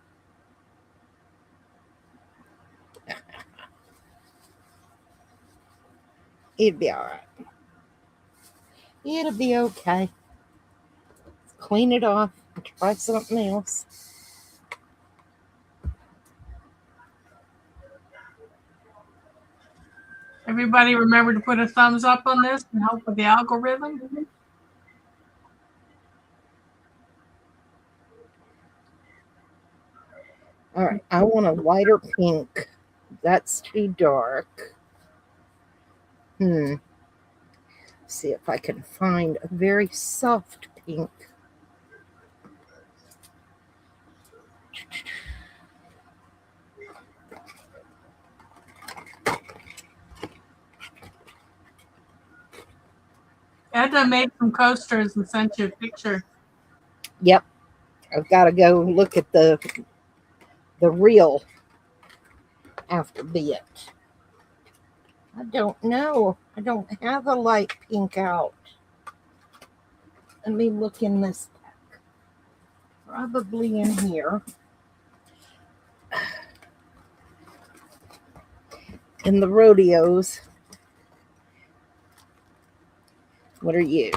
It'll be all right. It'll be okay. Clean it off and try something else. everybody remember to put a thumbs up on this and help with the algorithm. All right, I want a lighter pink. That's too dark. See if I can find a very soft pink. Edna made some coasters and sent you a picture. Yep. I've got to go look at the real after bit. I don't know. I don't have a light pink out. Let me look in this pack. Probably in here. In the rodeos. What are you?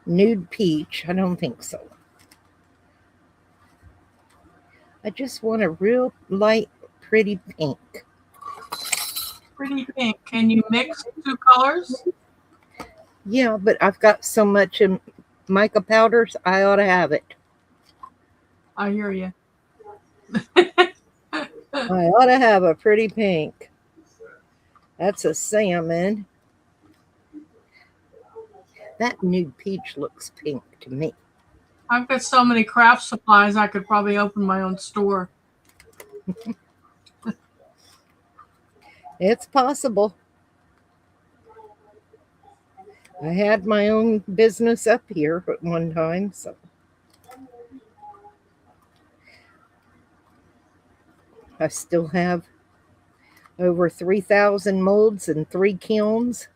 Nude peach? I don't think so. I just want a real light, pretty pink. Pretty pink. Can you mix 2 colors? Yeah, but I've got so much in mica powders, I ought to have it. I hear you. I ought to have a pretty pink. That's a salmon. That nude peach looks pink to me. I've got so many craft supplies, I could probably open my own store. It's possible. I had my own business up here at one time, so I still have over 3,000 molds and 3 kilns.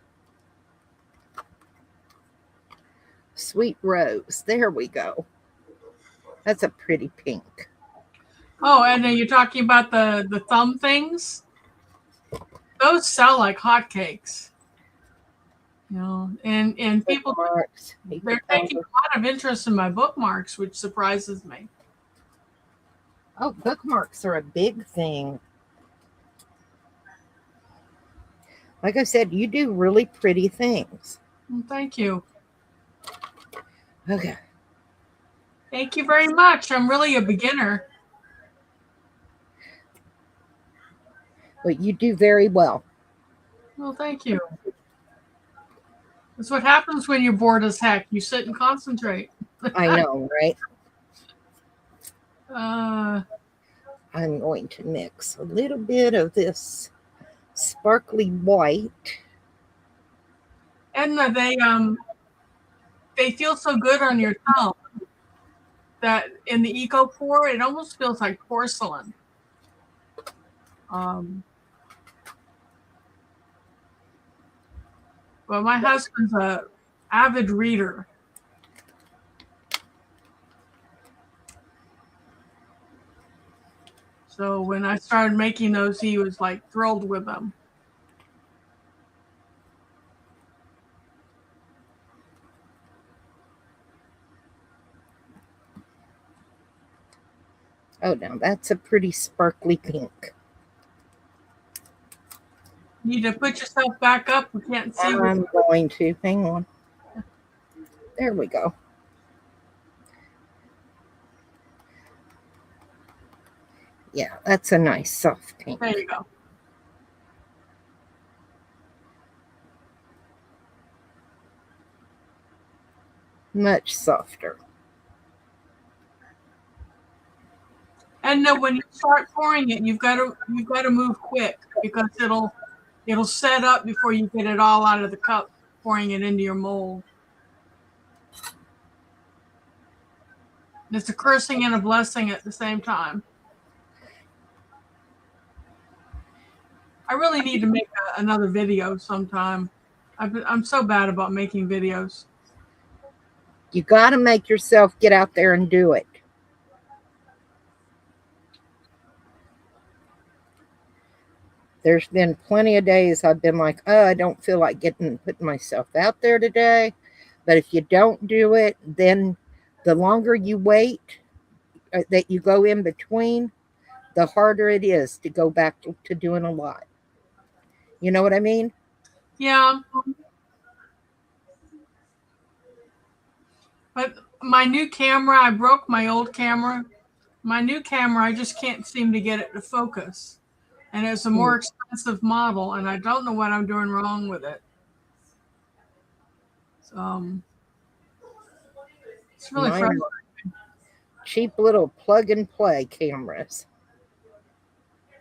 Sweet rose. There we go. That's a pretty pink. Oh, and then you're talking about the thumb things? Those sell like hotcakes. You know, and people, Bookmarks. they're taking a lot of interest in my bookmarks, which surprises me. Oh, bookmarks are a big thing. Like I said, you do really pretty things. Well, thank you. Okay. Thank you very much. I'm really a beginner. But you do very well. Well, thank you. That's what happens when you're bored as heck. You sit and concentrate. I know, right? I'm going to mix a little bit of this sparkly white. And they feel so good on your tongue that in the eco pour, it almost feels like porcelain. Well, my husband's a avid reader. So when I started making those, he was like thrilled with them. Oh, now that's a pretty sparkly pink. You need to put yourself back up. We can't see. I'm going to. Hang on. There we go. Yeah, that's a nice soft pink. There you go. Much softer. And then when you start pouring it, you've got to move quick because it'll set up before you get it all out of the cup, pouring it into your mold. It's a cursing and a blessing at the same time. I really need to make another video sometime. I'm so bad about making videos. You got to make yourself get out there and do it. There's been plenty of days I've been like, oh, I don't feel like putting myself out there today. But if you don't do it, then the longer you wait that you go in between, the harder it is to go back to doing a lot. You know what I mean? Yeah. But my new camera, I broke my old camera. My new camera, I just can't seem to get it to focus. And it's a more expensive model, and I don't know what I'm doing wrong with it. So, it's really frustrating. Cheap little plug and play cameras.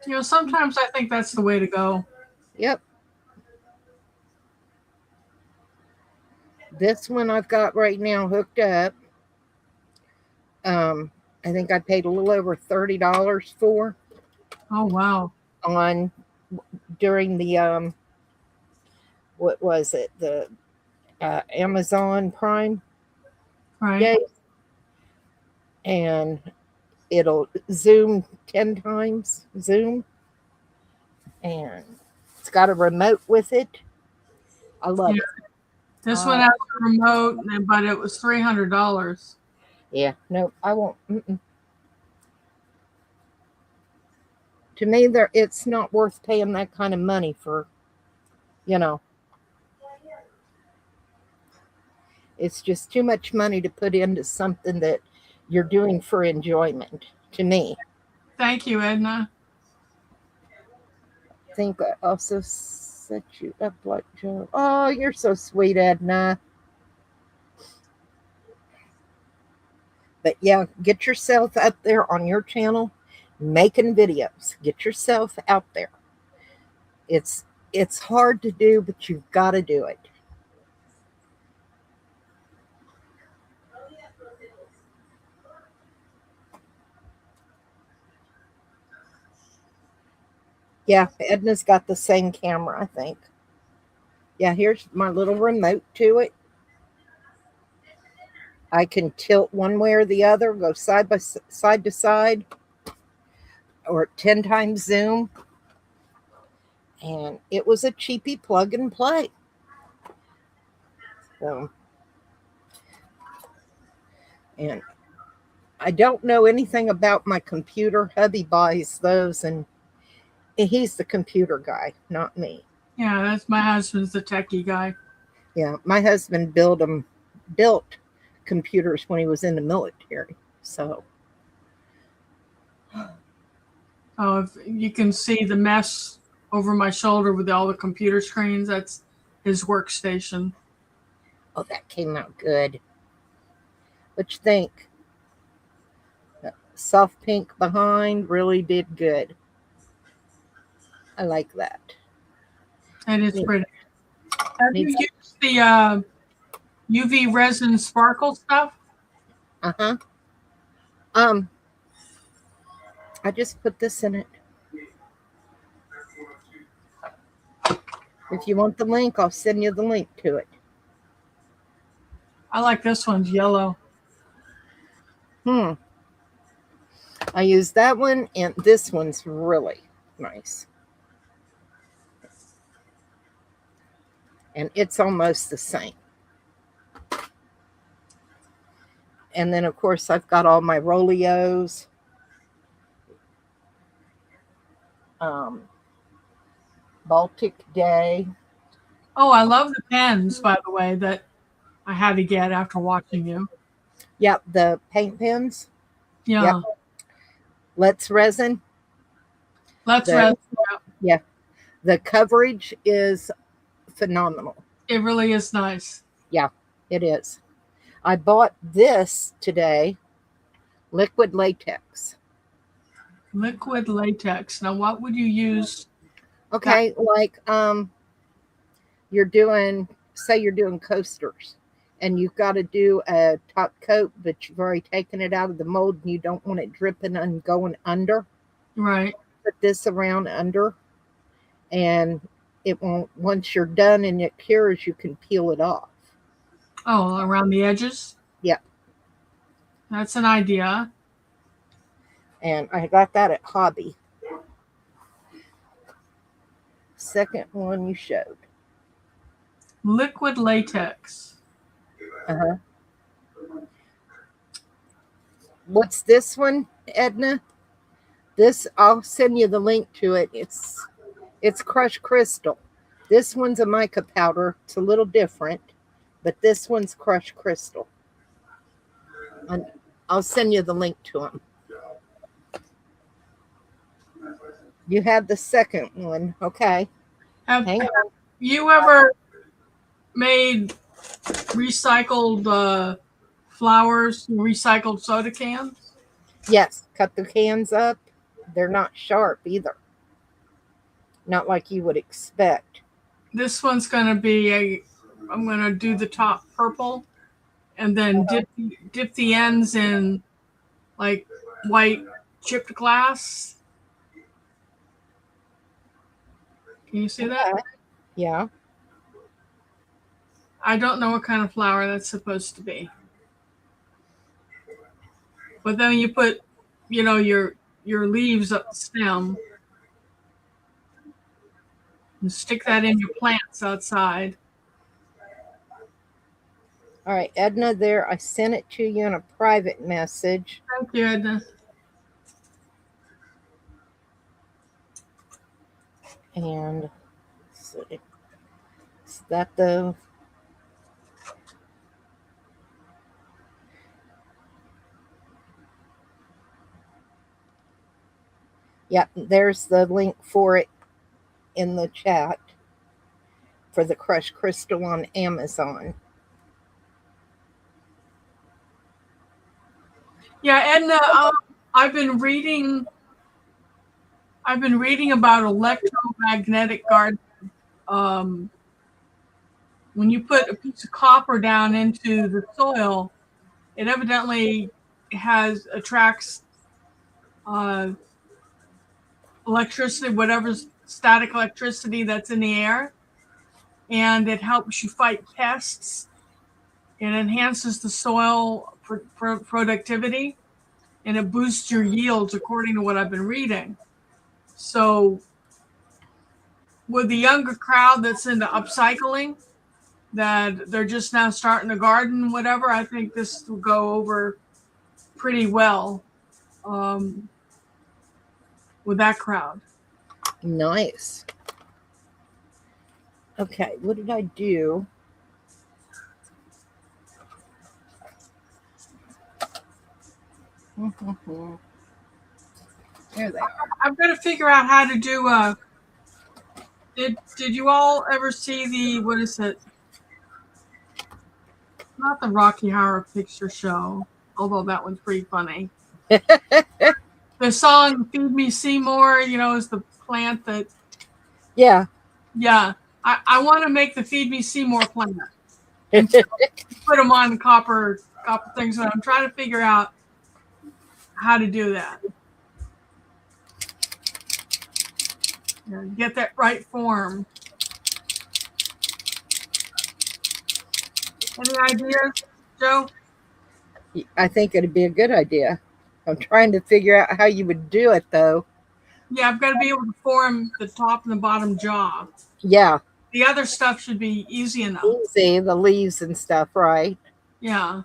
You know, sometimes I think that's the way to go. Yep. This one I've got right now hooked up. I think I paid a little over $30 for. Oh, wow. During the what was it, the Amazon Prime Right. day, and it'll zoom 10 times zoom, and it's got a remote with it. I love it. This one has a remote, but it was $300. Yeah, no, I won't. To me, it's not worth paying that kind of money for, you know. It's just too much money to put into something that you're doing for enjoyment, to me. Thank you, Edna. I think I also set you up like Joe. Oh, you're so sweet, Edna. But yeah, get yourself out there on your channel, making videos. Get yourself out there. It's hard to do, but you've got to do it. Yeah, Edna's got the same camera, I think. Yeah, here's my little remote to it. I can tilt one way or the other, go side to side, or 10 times zoom. And it was a cheapy plug and play. So, and I don't know anything about my computer. Hubby buys those, and he's the computer guy, not me. Yeah, that's my husband's the techie guy. Yeah, my husband built computers when he was in the military. So, Oh, if you can see the mess over my shoulder with all the computer screens, that's his workstation. oh, that came out good. What you think? Soft pink behind really did good. I like that. And it's Yeah. pretty. Have you Needs- used the UV resin sparkle stuff? Uh-huh. I just put this in it. If you want the link, I'll send you the link to it. I like this one's yellow. I use that one, and this one's really nice. And it's almost the same. And then, of course, I've got all my Rolios. Baltic Day. Oh, I love the pens, by the way, that I had to get after watching you. Yep, the paint pens. Yeah. Yep. Let's Resin. Let's The- resin. Yeah. The coverage is phenomenal. It really is nice. Yeah, it is. I bought this today, liquid latex. Liquid latex. Now, what would you use? Okay, like you're doing, say you're doing coasters, and you've got to do a top coat, but you've already taken it out of the mold and you don't want it dripping and going under. Right. Put this around under, and it won't, once you're done and it cures, you can peel it off. Oh, around the edges? Yep. That's an idea. And I got that at Hobby. Second one you showed. Liquid latex. Uh-huh. What's this one, Edna? This, I'll send you the link to it. It's crushed crystal. This one's a mica powder. It's a little different, but this one's crushed crystal. And I'll send you the link to them. You have the second one, okay? Have Hang on. you ever made recycled flowers, recycled soda cans? Yes, cut the cans up. They're not sharp either. Not like you would expect. This one's going to be I'm going to do the top purple and then dip the ends in like white chipped glass. Can you see that? Okay. Yeah. I don't know what kind of flower that's supposed to be. But then you put, your leaves up the stem and stick that in your plants outside. All right, Edna, there. I sent it to you in a private message. Thank you, Edna. And let's see. Is that the Yep, there's the link for it in the chat for the crushed crystal on Amazon. Yeah, Edna, I've been reading about electromagnetic gardening. When you put a piece of copper down into the soil, it evidently attracts electricity, whatever's static electricity that's in the air, and it helps you fight pests. It enhances the soil productivity, and it boosts your yields, according to what I've been reading. So, with the younger crowd that's into upcycling, that they're just now starting to garden, whatever, I think this will go over pretty well with that crowd. Nice. Okay, what did I do? There they are. I've got to figure out how to do did you all ever see the, what is it? Not the Rocky Horror Picture Show, although that one's pretty funny. The song "Feed Me Seymour," is the plant that. Yeah. Yeah, I want to make the "Feed Me Seymour" plant and put them on the copper things. But I'm trying to figure out how to do that. Get that right form. Any ideas, Joe? I think it'd be a good idea. I'm trying to figure out how you would do it, though. Yeah, I've got to be able to form the top and the bottom jaw. Yeah. The other stuff should be easy enough. Easy, the leaves and stuff, right? Yeah.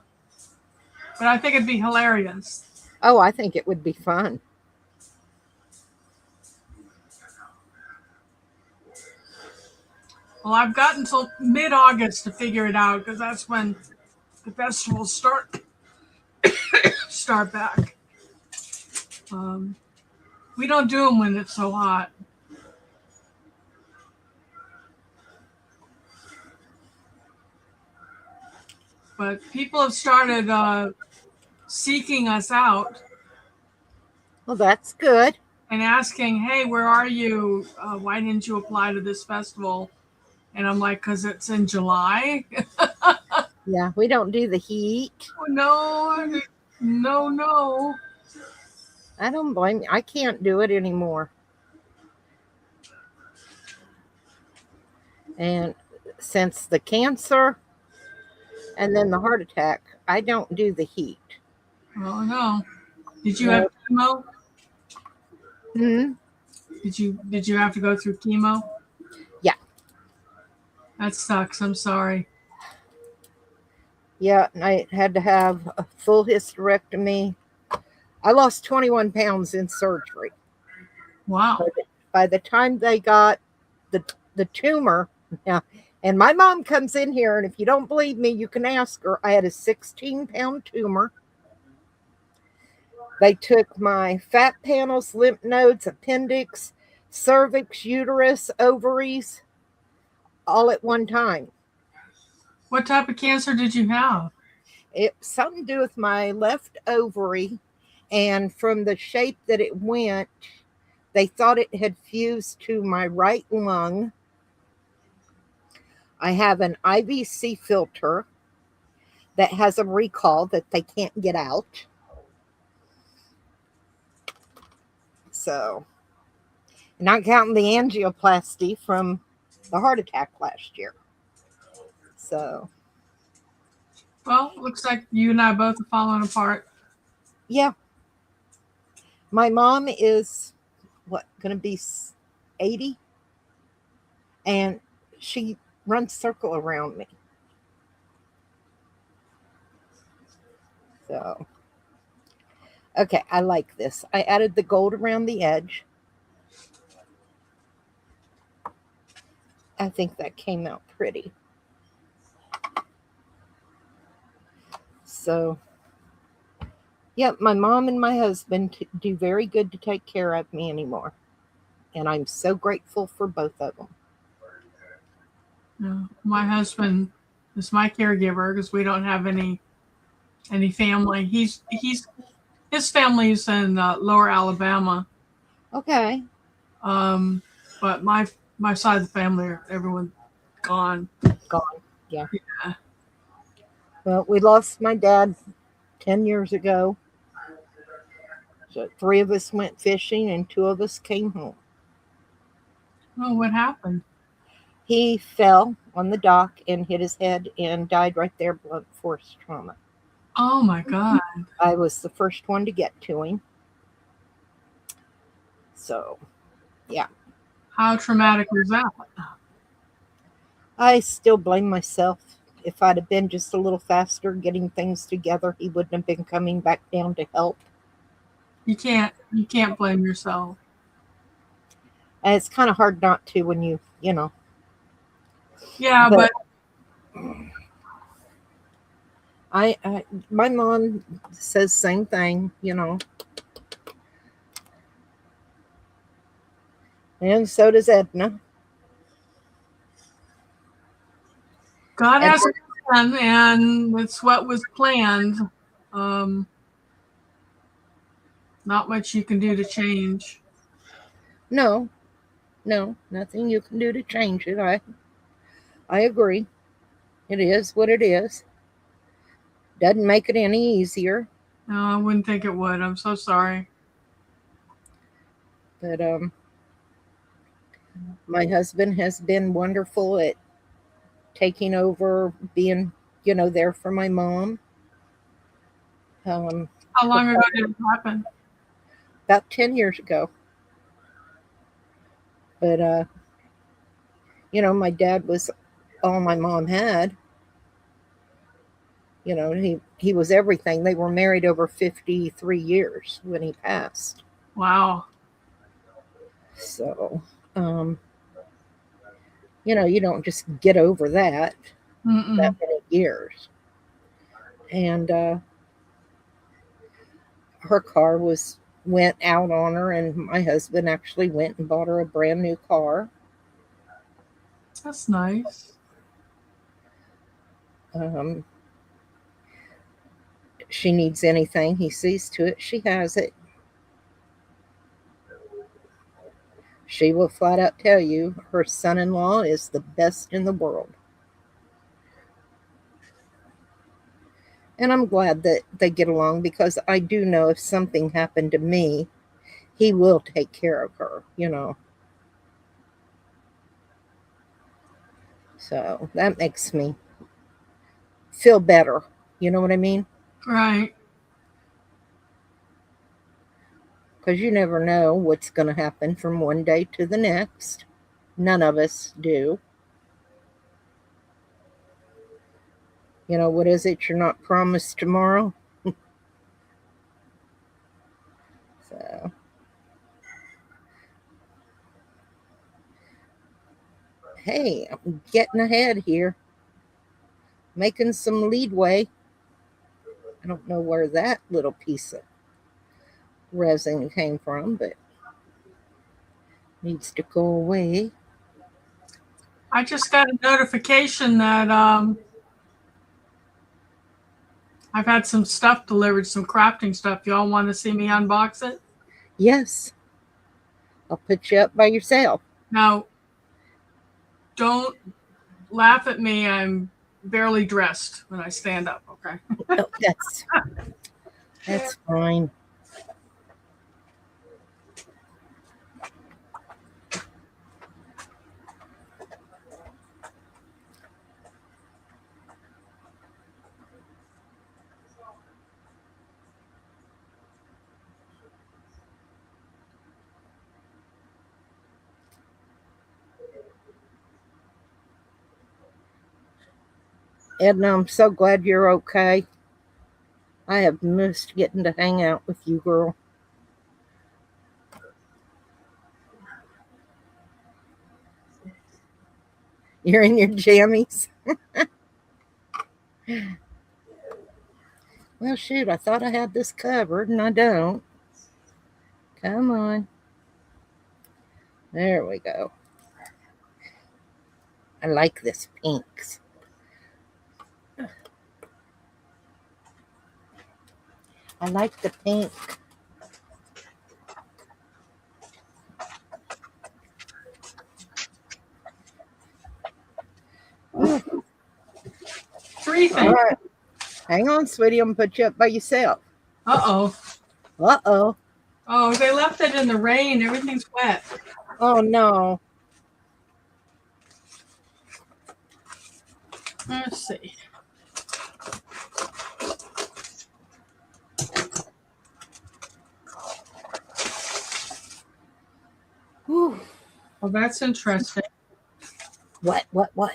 But I think it'd be hilarious. Oh, I think it would be fun. Well, I've got until mid-August to figure it out, because that's when the festivals start back. We don't do them when it's so hot. But people have started seeking us out. Well, that's good. And asking, hey, where are you? Why didn't you apply to this festival? And I'm like, because it's in July. Yeah, we don't do the heat. Oh, no. I don't blame you. I can't do it anymore. And since the cancer and then the heart attack, I don't do the heat. Oh, no. Did you have chemo? Hmm? Did you have to go through chemo? Yeah. That sucks. I'm sorry. Yeah, and I had to have a full hysterectomy. I lost 21 pounds in surgery. Wow. By the time they got the tumor, yeah, and my mom comes in here, and if you don't believe me, you can ask her. I had a 16-pound tumor. They took my fat panels, lymph nodes, appendix, cervix, uterus, ovaries, all at one time. What type of cancer did you have? It something to do with my left ovary, and from the shape that it went, they thought it had fused to my right lung. I have an IVC filter that has a recall that they can't get out. So, not counting the angioplasty from the heart attack last year. So, Well, looks like you and I both are falling apart. yeah. My mom is going to be 80, and she runs circle around me. So, okay, I like this. I added the gold around the edge. I think that came out pretty. So, Yep, my mom and my husband do very good to take care of me anymore. And I'm so grateful for both of them. My husband is my caregiver because we don't have any family. His family's in Lower Alabama, Okay. but my side of the family, everyone's gone. Gone. Yeah. Yeah. Well, we lost my dad 10 years ago. So 3 of us went fishing and 2 of us came home. Oh, what happened? He fell on the dock and hit his head and died right there, blunt force trauma. Oh my God. I was the first one to get to him. So, yeah. How traumatic was that? I still blame myself. If I'd have been just a little faster getting things together, he wouldn't have been coming back down to help. You can't blame yourself. And it's kind of hard not to when you know. Yeah, But I my mom says same thing, you know. And so does Edna. God has a plan, and it's what was planned. Um, Not much you can do to change. No, nothing you can do to change it. I agree. It is what it is. Doesn't make it any easier. No, I wouldn't think it would. I'm so sorry. But my husband has been wonderful at taking over, being, there for my mom. How long ago did it happen? About 10 years ago. But my dad was all my mom had. He was everything. They were married over 53 years when he passed. Wow. So, you don't just get over that Mm-mm. many years. And her car went out on her, and my husband actually went and bought her a brand new car. That's nice. She needs anything, he sees to it she has it. She will flat out tell you her son-in-law is the best in the world. And I'm glad that they get along, because I do know if something happened to me, he will take care of her. So that makes me feel better. You know what I mean? Right. Because you never know what's going to happen from one day to the next. None of us do. What is it? You're not promised tomorrow. So, hey, I'm getting ahead here. Making some leadway. I don't know where that little piece of resin came from, but needs to go away. I just got a notification that I've had some stuff delivered, some crafting stuff. Y'all want to see me unbox it? Yes. I'll put you up by yourself. Now, don't laugh at me. I'm barely dressed when I stand up, okay? Oh, that's fine. Edna, I'm so glad you're okay. I have missed getting to hang out with you, girl. You're in your jammies. Well, shoot, I thought I had this covered, and I don't. Come on. There we go. I like this pinks. I like the pink. Three All things. right. Hang on, sweetie. I'm going to put you up by yourself. Uh-oh. Uh-oh. Oh, they left it in the rain. Everything's wet. Oh, no. Let's see. Whew. Well, that's interesting. What? Well,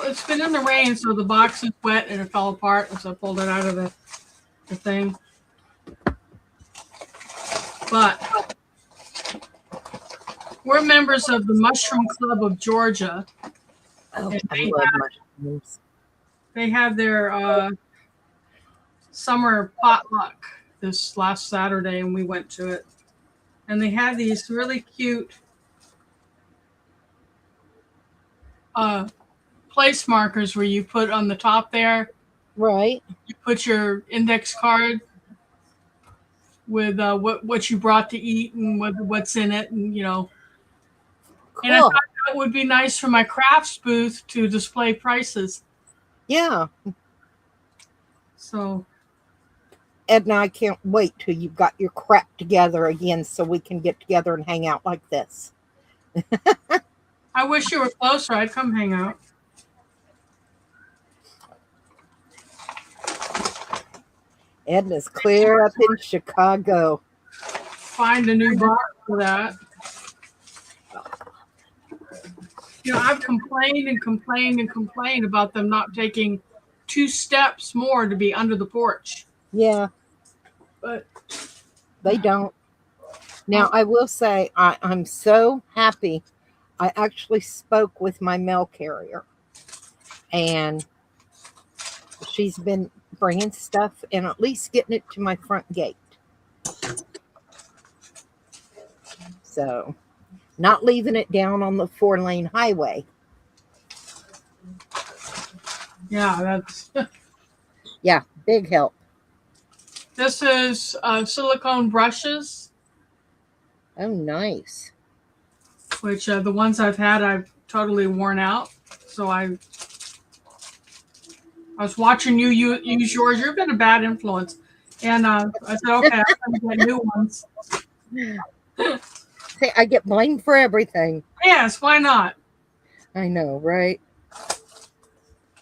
it's been in the rain, so the box is wet and it fell apart, and so I pulled it out of the thing. But we're members of the Mushroom Club of Georgia. Oh, And I love mushrooms. they had their summer potluck this last Saturday, and we went to it. And they had these really cute place markers where you put on the top there, Right. you put your index card with what you brought to eat and what's in it, and And I Cool. thought that would be nice for my crafts booth to display prices. Yeah. So Edna, I can't wait till you've got your crap together again so we can get together and hang out like this. I wish you were closer. I'd come hang out. Edna's clear up in Chicago. Find a new bar for that. I've complained and complained and complained about them not taking 2 steps more to be under the porch. Yeah, But they don't. Now, I will say I'm so happy. I actually spoke with my mail carrier, and she's been bringing stuff and at least getting it to my front gate. So, not leaving it down on the 4-lane highway. yeah, that's Yeah, big help. this is silicone brushes, Oh, nice. which the ones I've had I've totally worn out. So I was watching you use yours. You've been a bad influence. And I said, okay, I'm going to get new ones. Hey, I get blamed for everything. Yes, why not? I know, right?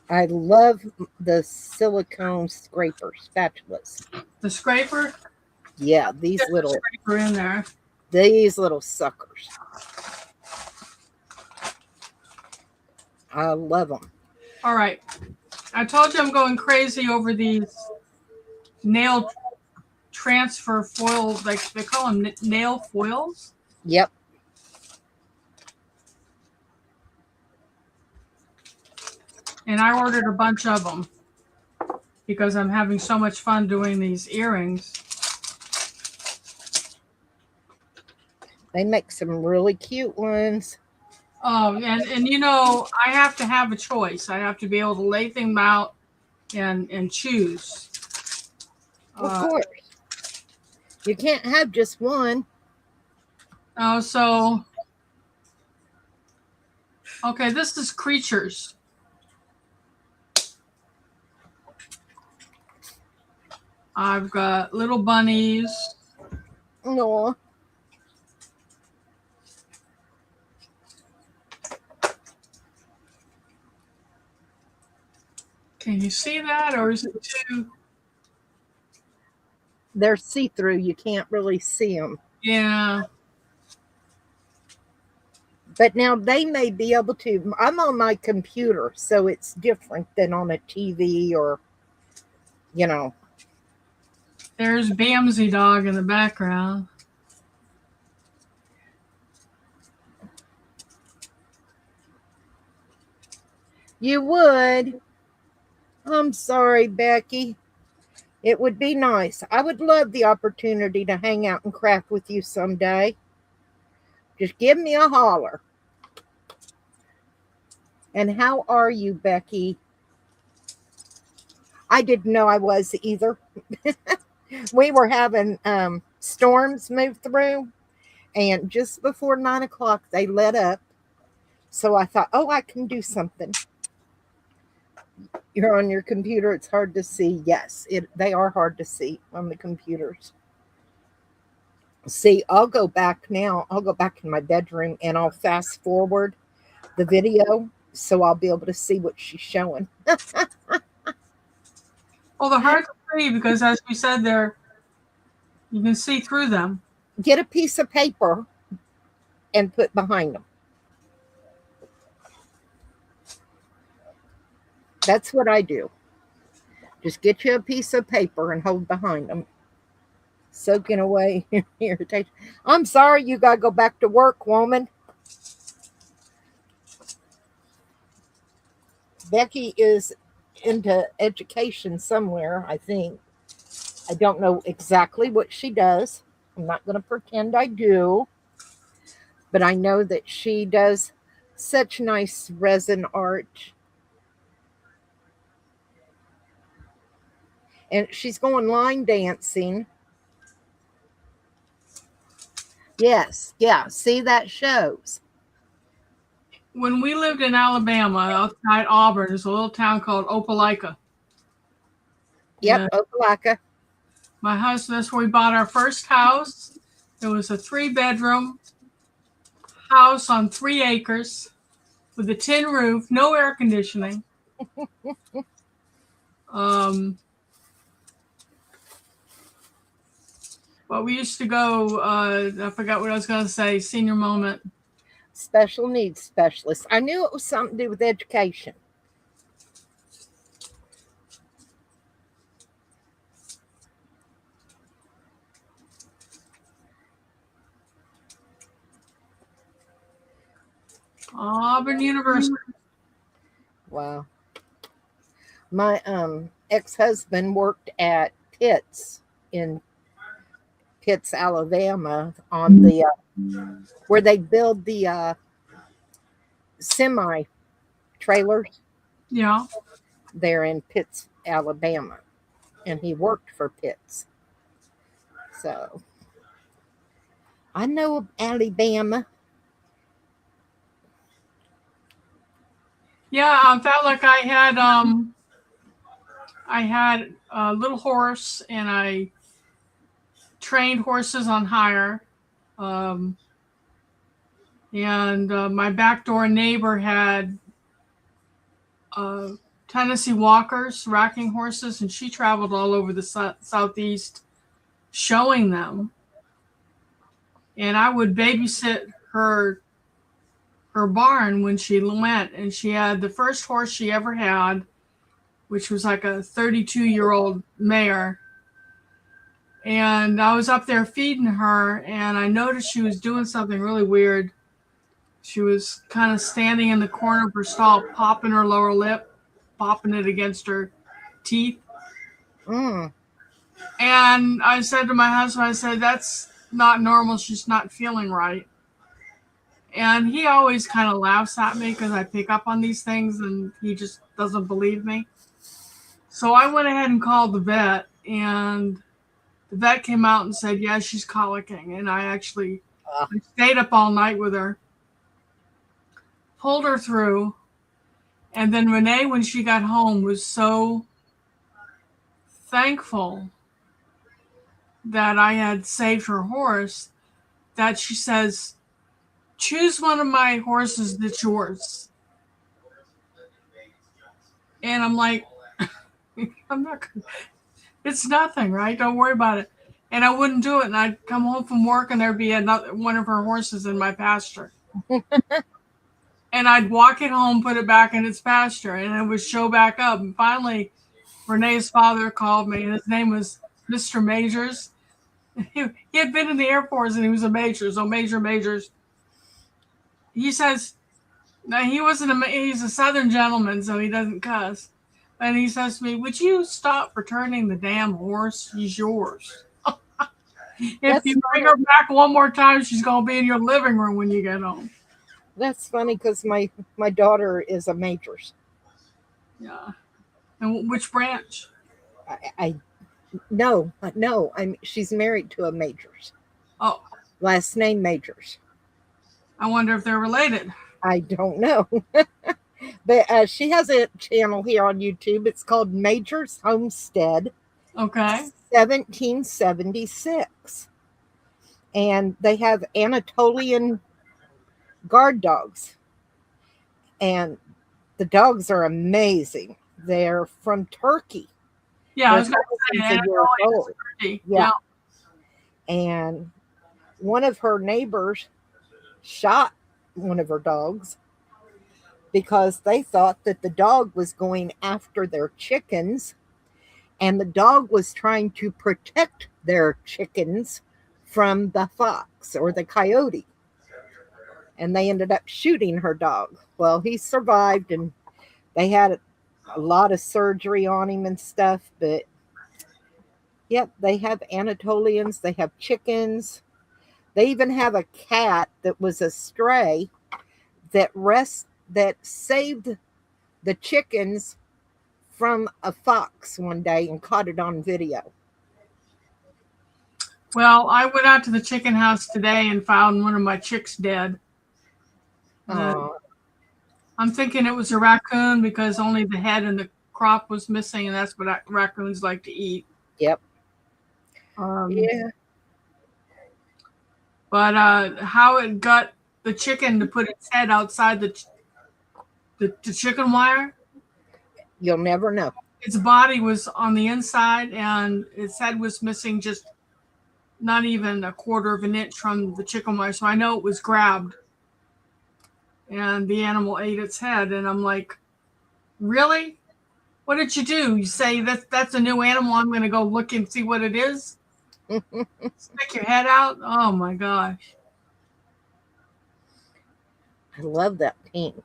I love the silicone scraper spatulas. The scraper? Yeah, these There's a little scraper in there. suckers. I love them. All right. I told you I'm going crazy over these nail transfer foil, like they call them nail foils. Yep. And I ordered a bunch of them because I'm having so much fun doing these earrings. They make some really cute ones. Oh, and I have to have a choice. I have to be able to lay things out and choose. Of course. You can't have just one. Oh, so okay, this is creatures. I've got little bunnies. No. Can you see that, or is it too? They're see-through. You can't really see them. Yeah. But now they may be able to. I'm on my computer, so it's different than on a TV or, There's Bamsy Dog in the background. You would. I'm sorry, Becky. It would be nice. I would love the opportunity to hang out and craft with you someday. Just give me a holler. And how are you, Becky? I didn't know I was either. We were having storms move through, and just before 9 o'clock, they let up. So I thought, oh, I can do something. You're on your computer. It's hard to see. Yes, they are hard to see on the computers. See, I'll go back now. I'll go back in my bedroom and I'll fast forward the video so I'll be able to see what she's showing. Well, they're hard to see because, as you said, you can see through them. Get a piece of paper and put behind them. That's what I do. Just get you a piece of paper and hold behind them. Soaking away your irritation. I'm sorry you got to go back to work, woman. Becky is into education somewhere, I think. I don't know exactly what she does. I'm not going to pretend I do. But I know that she does such nice resin art. And she's going line dancing. Yes, yeah. See, that shows. When we lived in Alabama, outside Auburn, there's a little town called Opelika. Yep, Opelika. My husband, that's where we bought our first house. It was a 3-bedroom house on 3 acres with a tin roof, no air conditioning. But we used to go, I forgot what I was going to say, senior moment. Special needs specialist. I knew it was something to do with education. Auburn University. Wow. My ex-husband worked at Pitts in Pitts, Alabama, on the where they build the semi trailers. Yeah. There in Pitts, Alabama, and he worked for Pitts. So I know Alabama. Yeah, I felt like I had a little horse, and I trained horses on hire. And my backdoor neighbor had Tennessee Walkers, racking horses, and she traveled all over the Southeast showing them. And I would babysit her barn when she went, and she had the first horse she ever had, which was like a 32-year-old mare. And I was up there feeding her, and I noticed she was doing something really weird. She was kind of standing in the corner of her stall, popping her lower lip, popping it against her teeth. And I said to my husband, I said, that's not normal. She's not feeling right. And he always kind of laughs at me because I pick up on these things, and he just doesn't believe me. So I went ahead and called the vet, and the vet came out and said, yeah, she's colicking. And I actually stayed up all night with her, pulled her through. And then Renee, when she got home, was so thankful that I had saved her horse that she says, choose one of my horses that's yours. And I'm like, I'm not gonna, it's nothing, right? Don't worry about it. And I wouldn't do it. And I'd come home from work and there'd be another one of her horses in my pasture. And I'd walk it home, put it back in its pasture, and it would show back up. And finally, Renee's father called me, and his name was Mr. Majors. He had been in the Air Force, and he was a major, so Major Majors. He says, now he wasn't he's a Southern gentleman, so he doesn't cuss. And he says to me, "Would you stop returning the damn horse? She's yours. If That's you bring her back one more time, she's gonna be in your living room when you get home." That's funny because my daughter is a major's. Yeah. And which branch? I no, she's married to a major's. Oh, Last name Majors. I wonder if they're related. I don't know. But she has a channel here on YouTube. It's called Major's Homestead Okay. 1776. And they have Anatolian guard dogs. And the dogs are amazing. They're from Turkey. Yeah, I was They're going to say thousands of years old. Turkey. Yeah. And one of her neighbors shot one of her dogs because they thought that the dog was going after their chickens, and the dog was trying to protect their chickens from the fox or the coyote. And they ended up shooting her dog. Well, he survived, and they had a lot of surgery on him and stuff, but yep, they have Anatolians, they have chickens. They even have a cat that was a stray that saved the chickens from a fox one day and caught it on video. Well, I went out to the chicken house today and found one of my chicks dead. I'm thinking it was a raccoon because only the head and the crop was missing, and that's what raccoons like to eat. Yep. Yeah. But how it got the chicken to put its head outside the chicken wire, you'll never know. Its body was on the inside, and its head was missing just not even a quarter of an inch from the chicken wire. So I know it was grabbed, and the animal ate its head. And I'm like, really? What did you do? You say that's a new animal. I'm going to go look and see what it is. Stick your head out. Oh my gosh. I love that pink.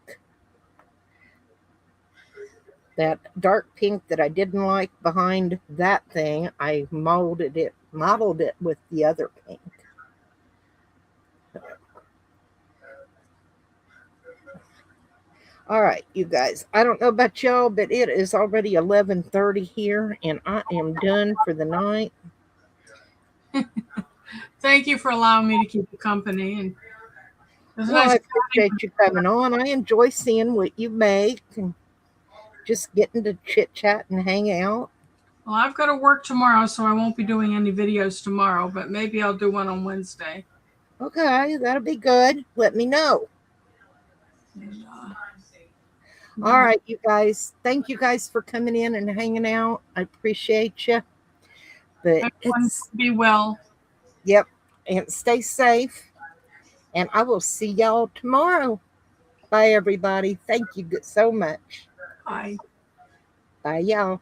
That dark pink that I didn't like behind that thing, I modeled it with the other pink. All right, you guys. I don't know about y'all, but it is already 11:30 here, and I am done for the night. Thank you for allowing me to keep you company. And I appreciate you coming on. I enjoy seeing what you make and just getting to chit chat and hang out. Well, I've got to work tomorrow, so I won't be doing any videos tomorrow, but maybe I'll do one on Wednesday. Okay, that'll be good. Let me know. All right, you guys. Thank you guys for coming in and hanging out. I appreciate you. But be well. Yep. And stay safe. And I will see y'all tomorrow. Bye, everybody. Thank you so much. Bye. Bye, y'all.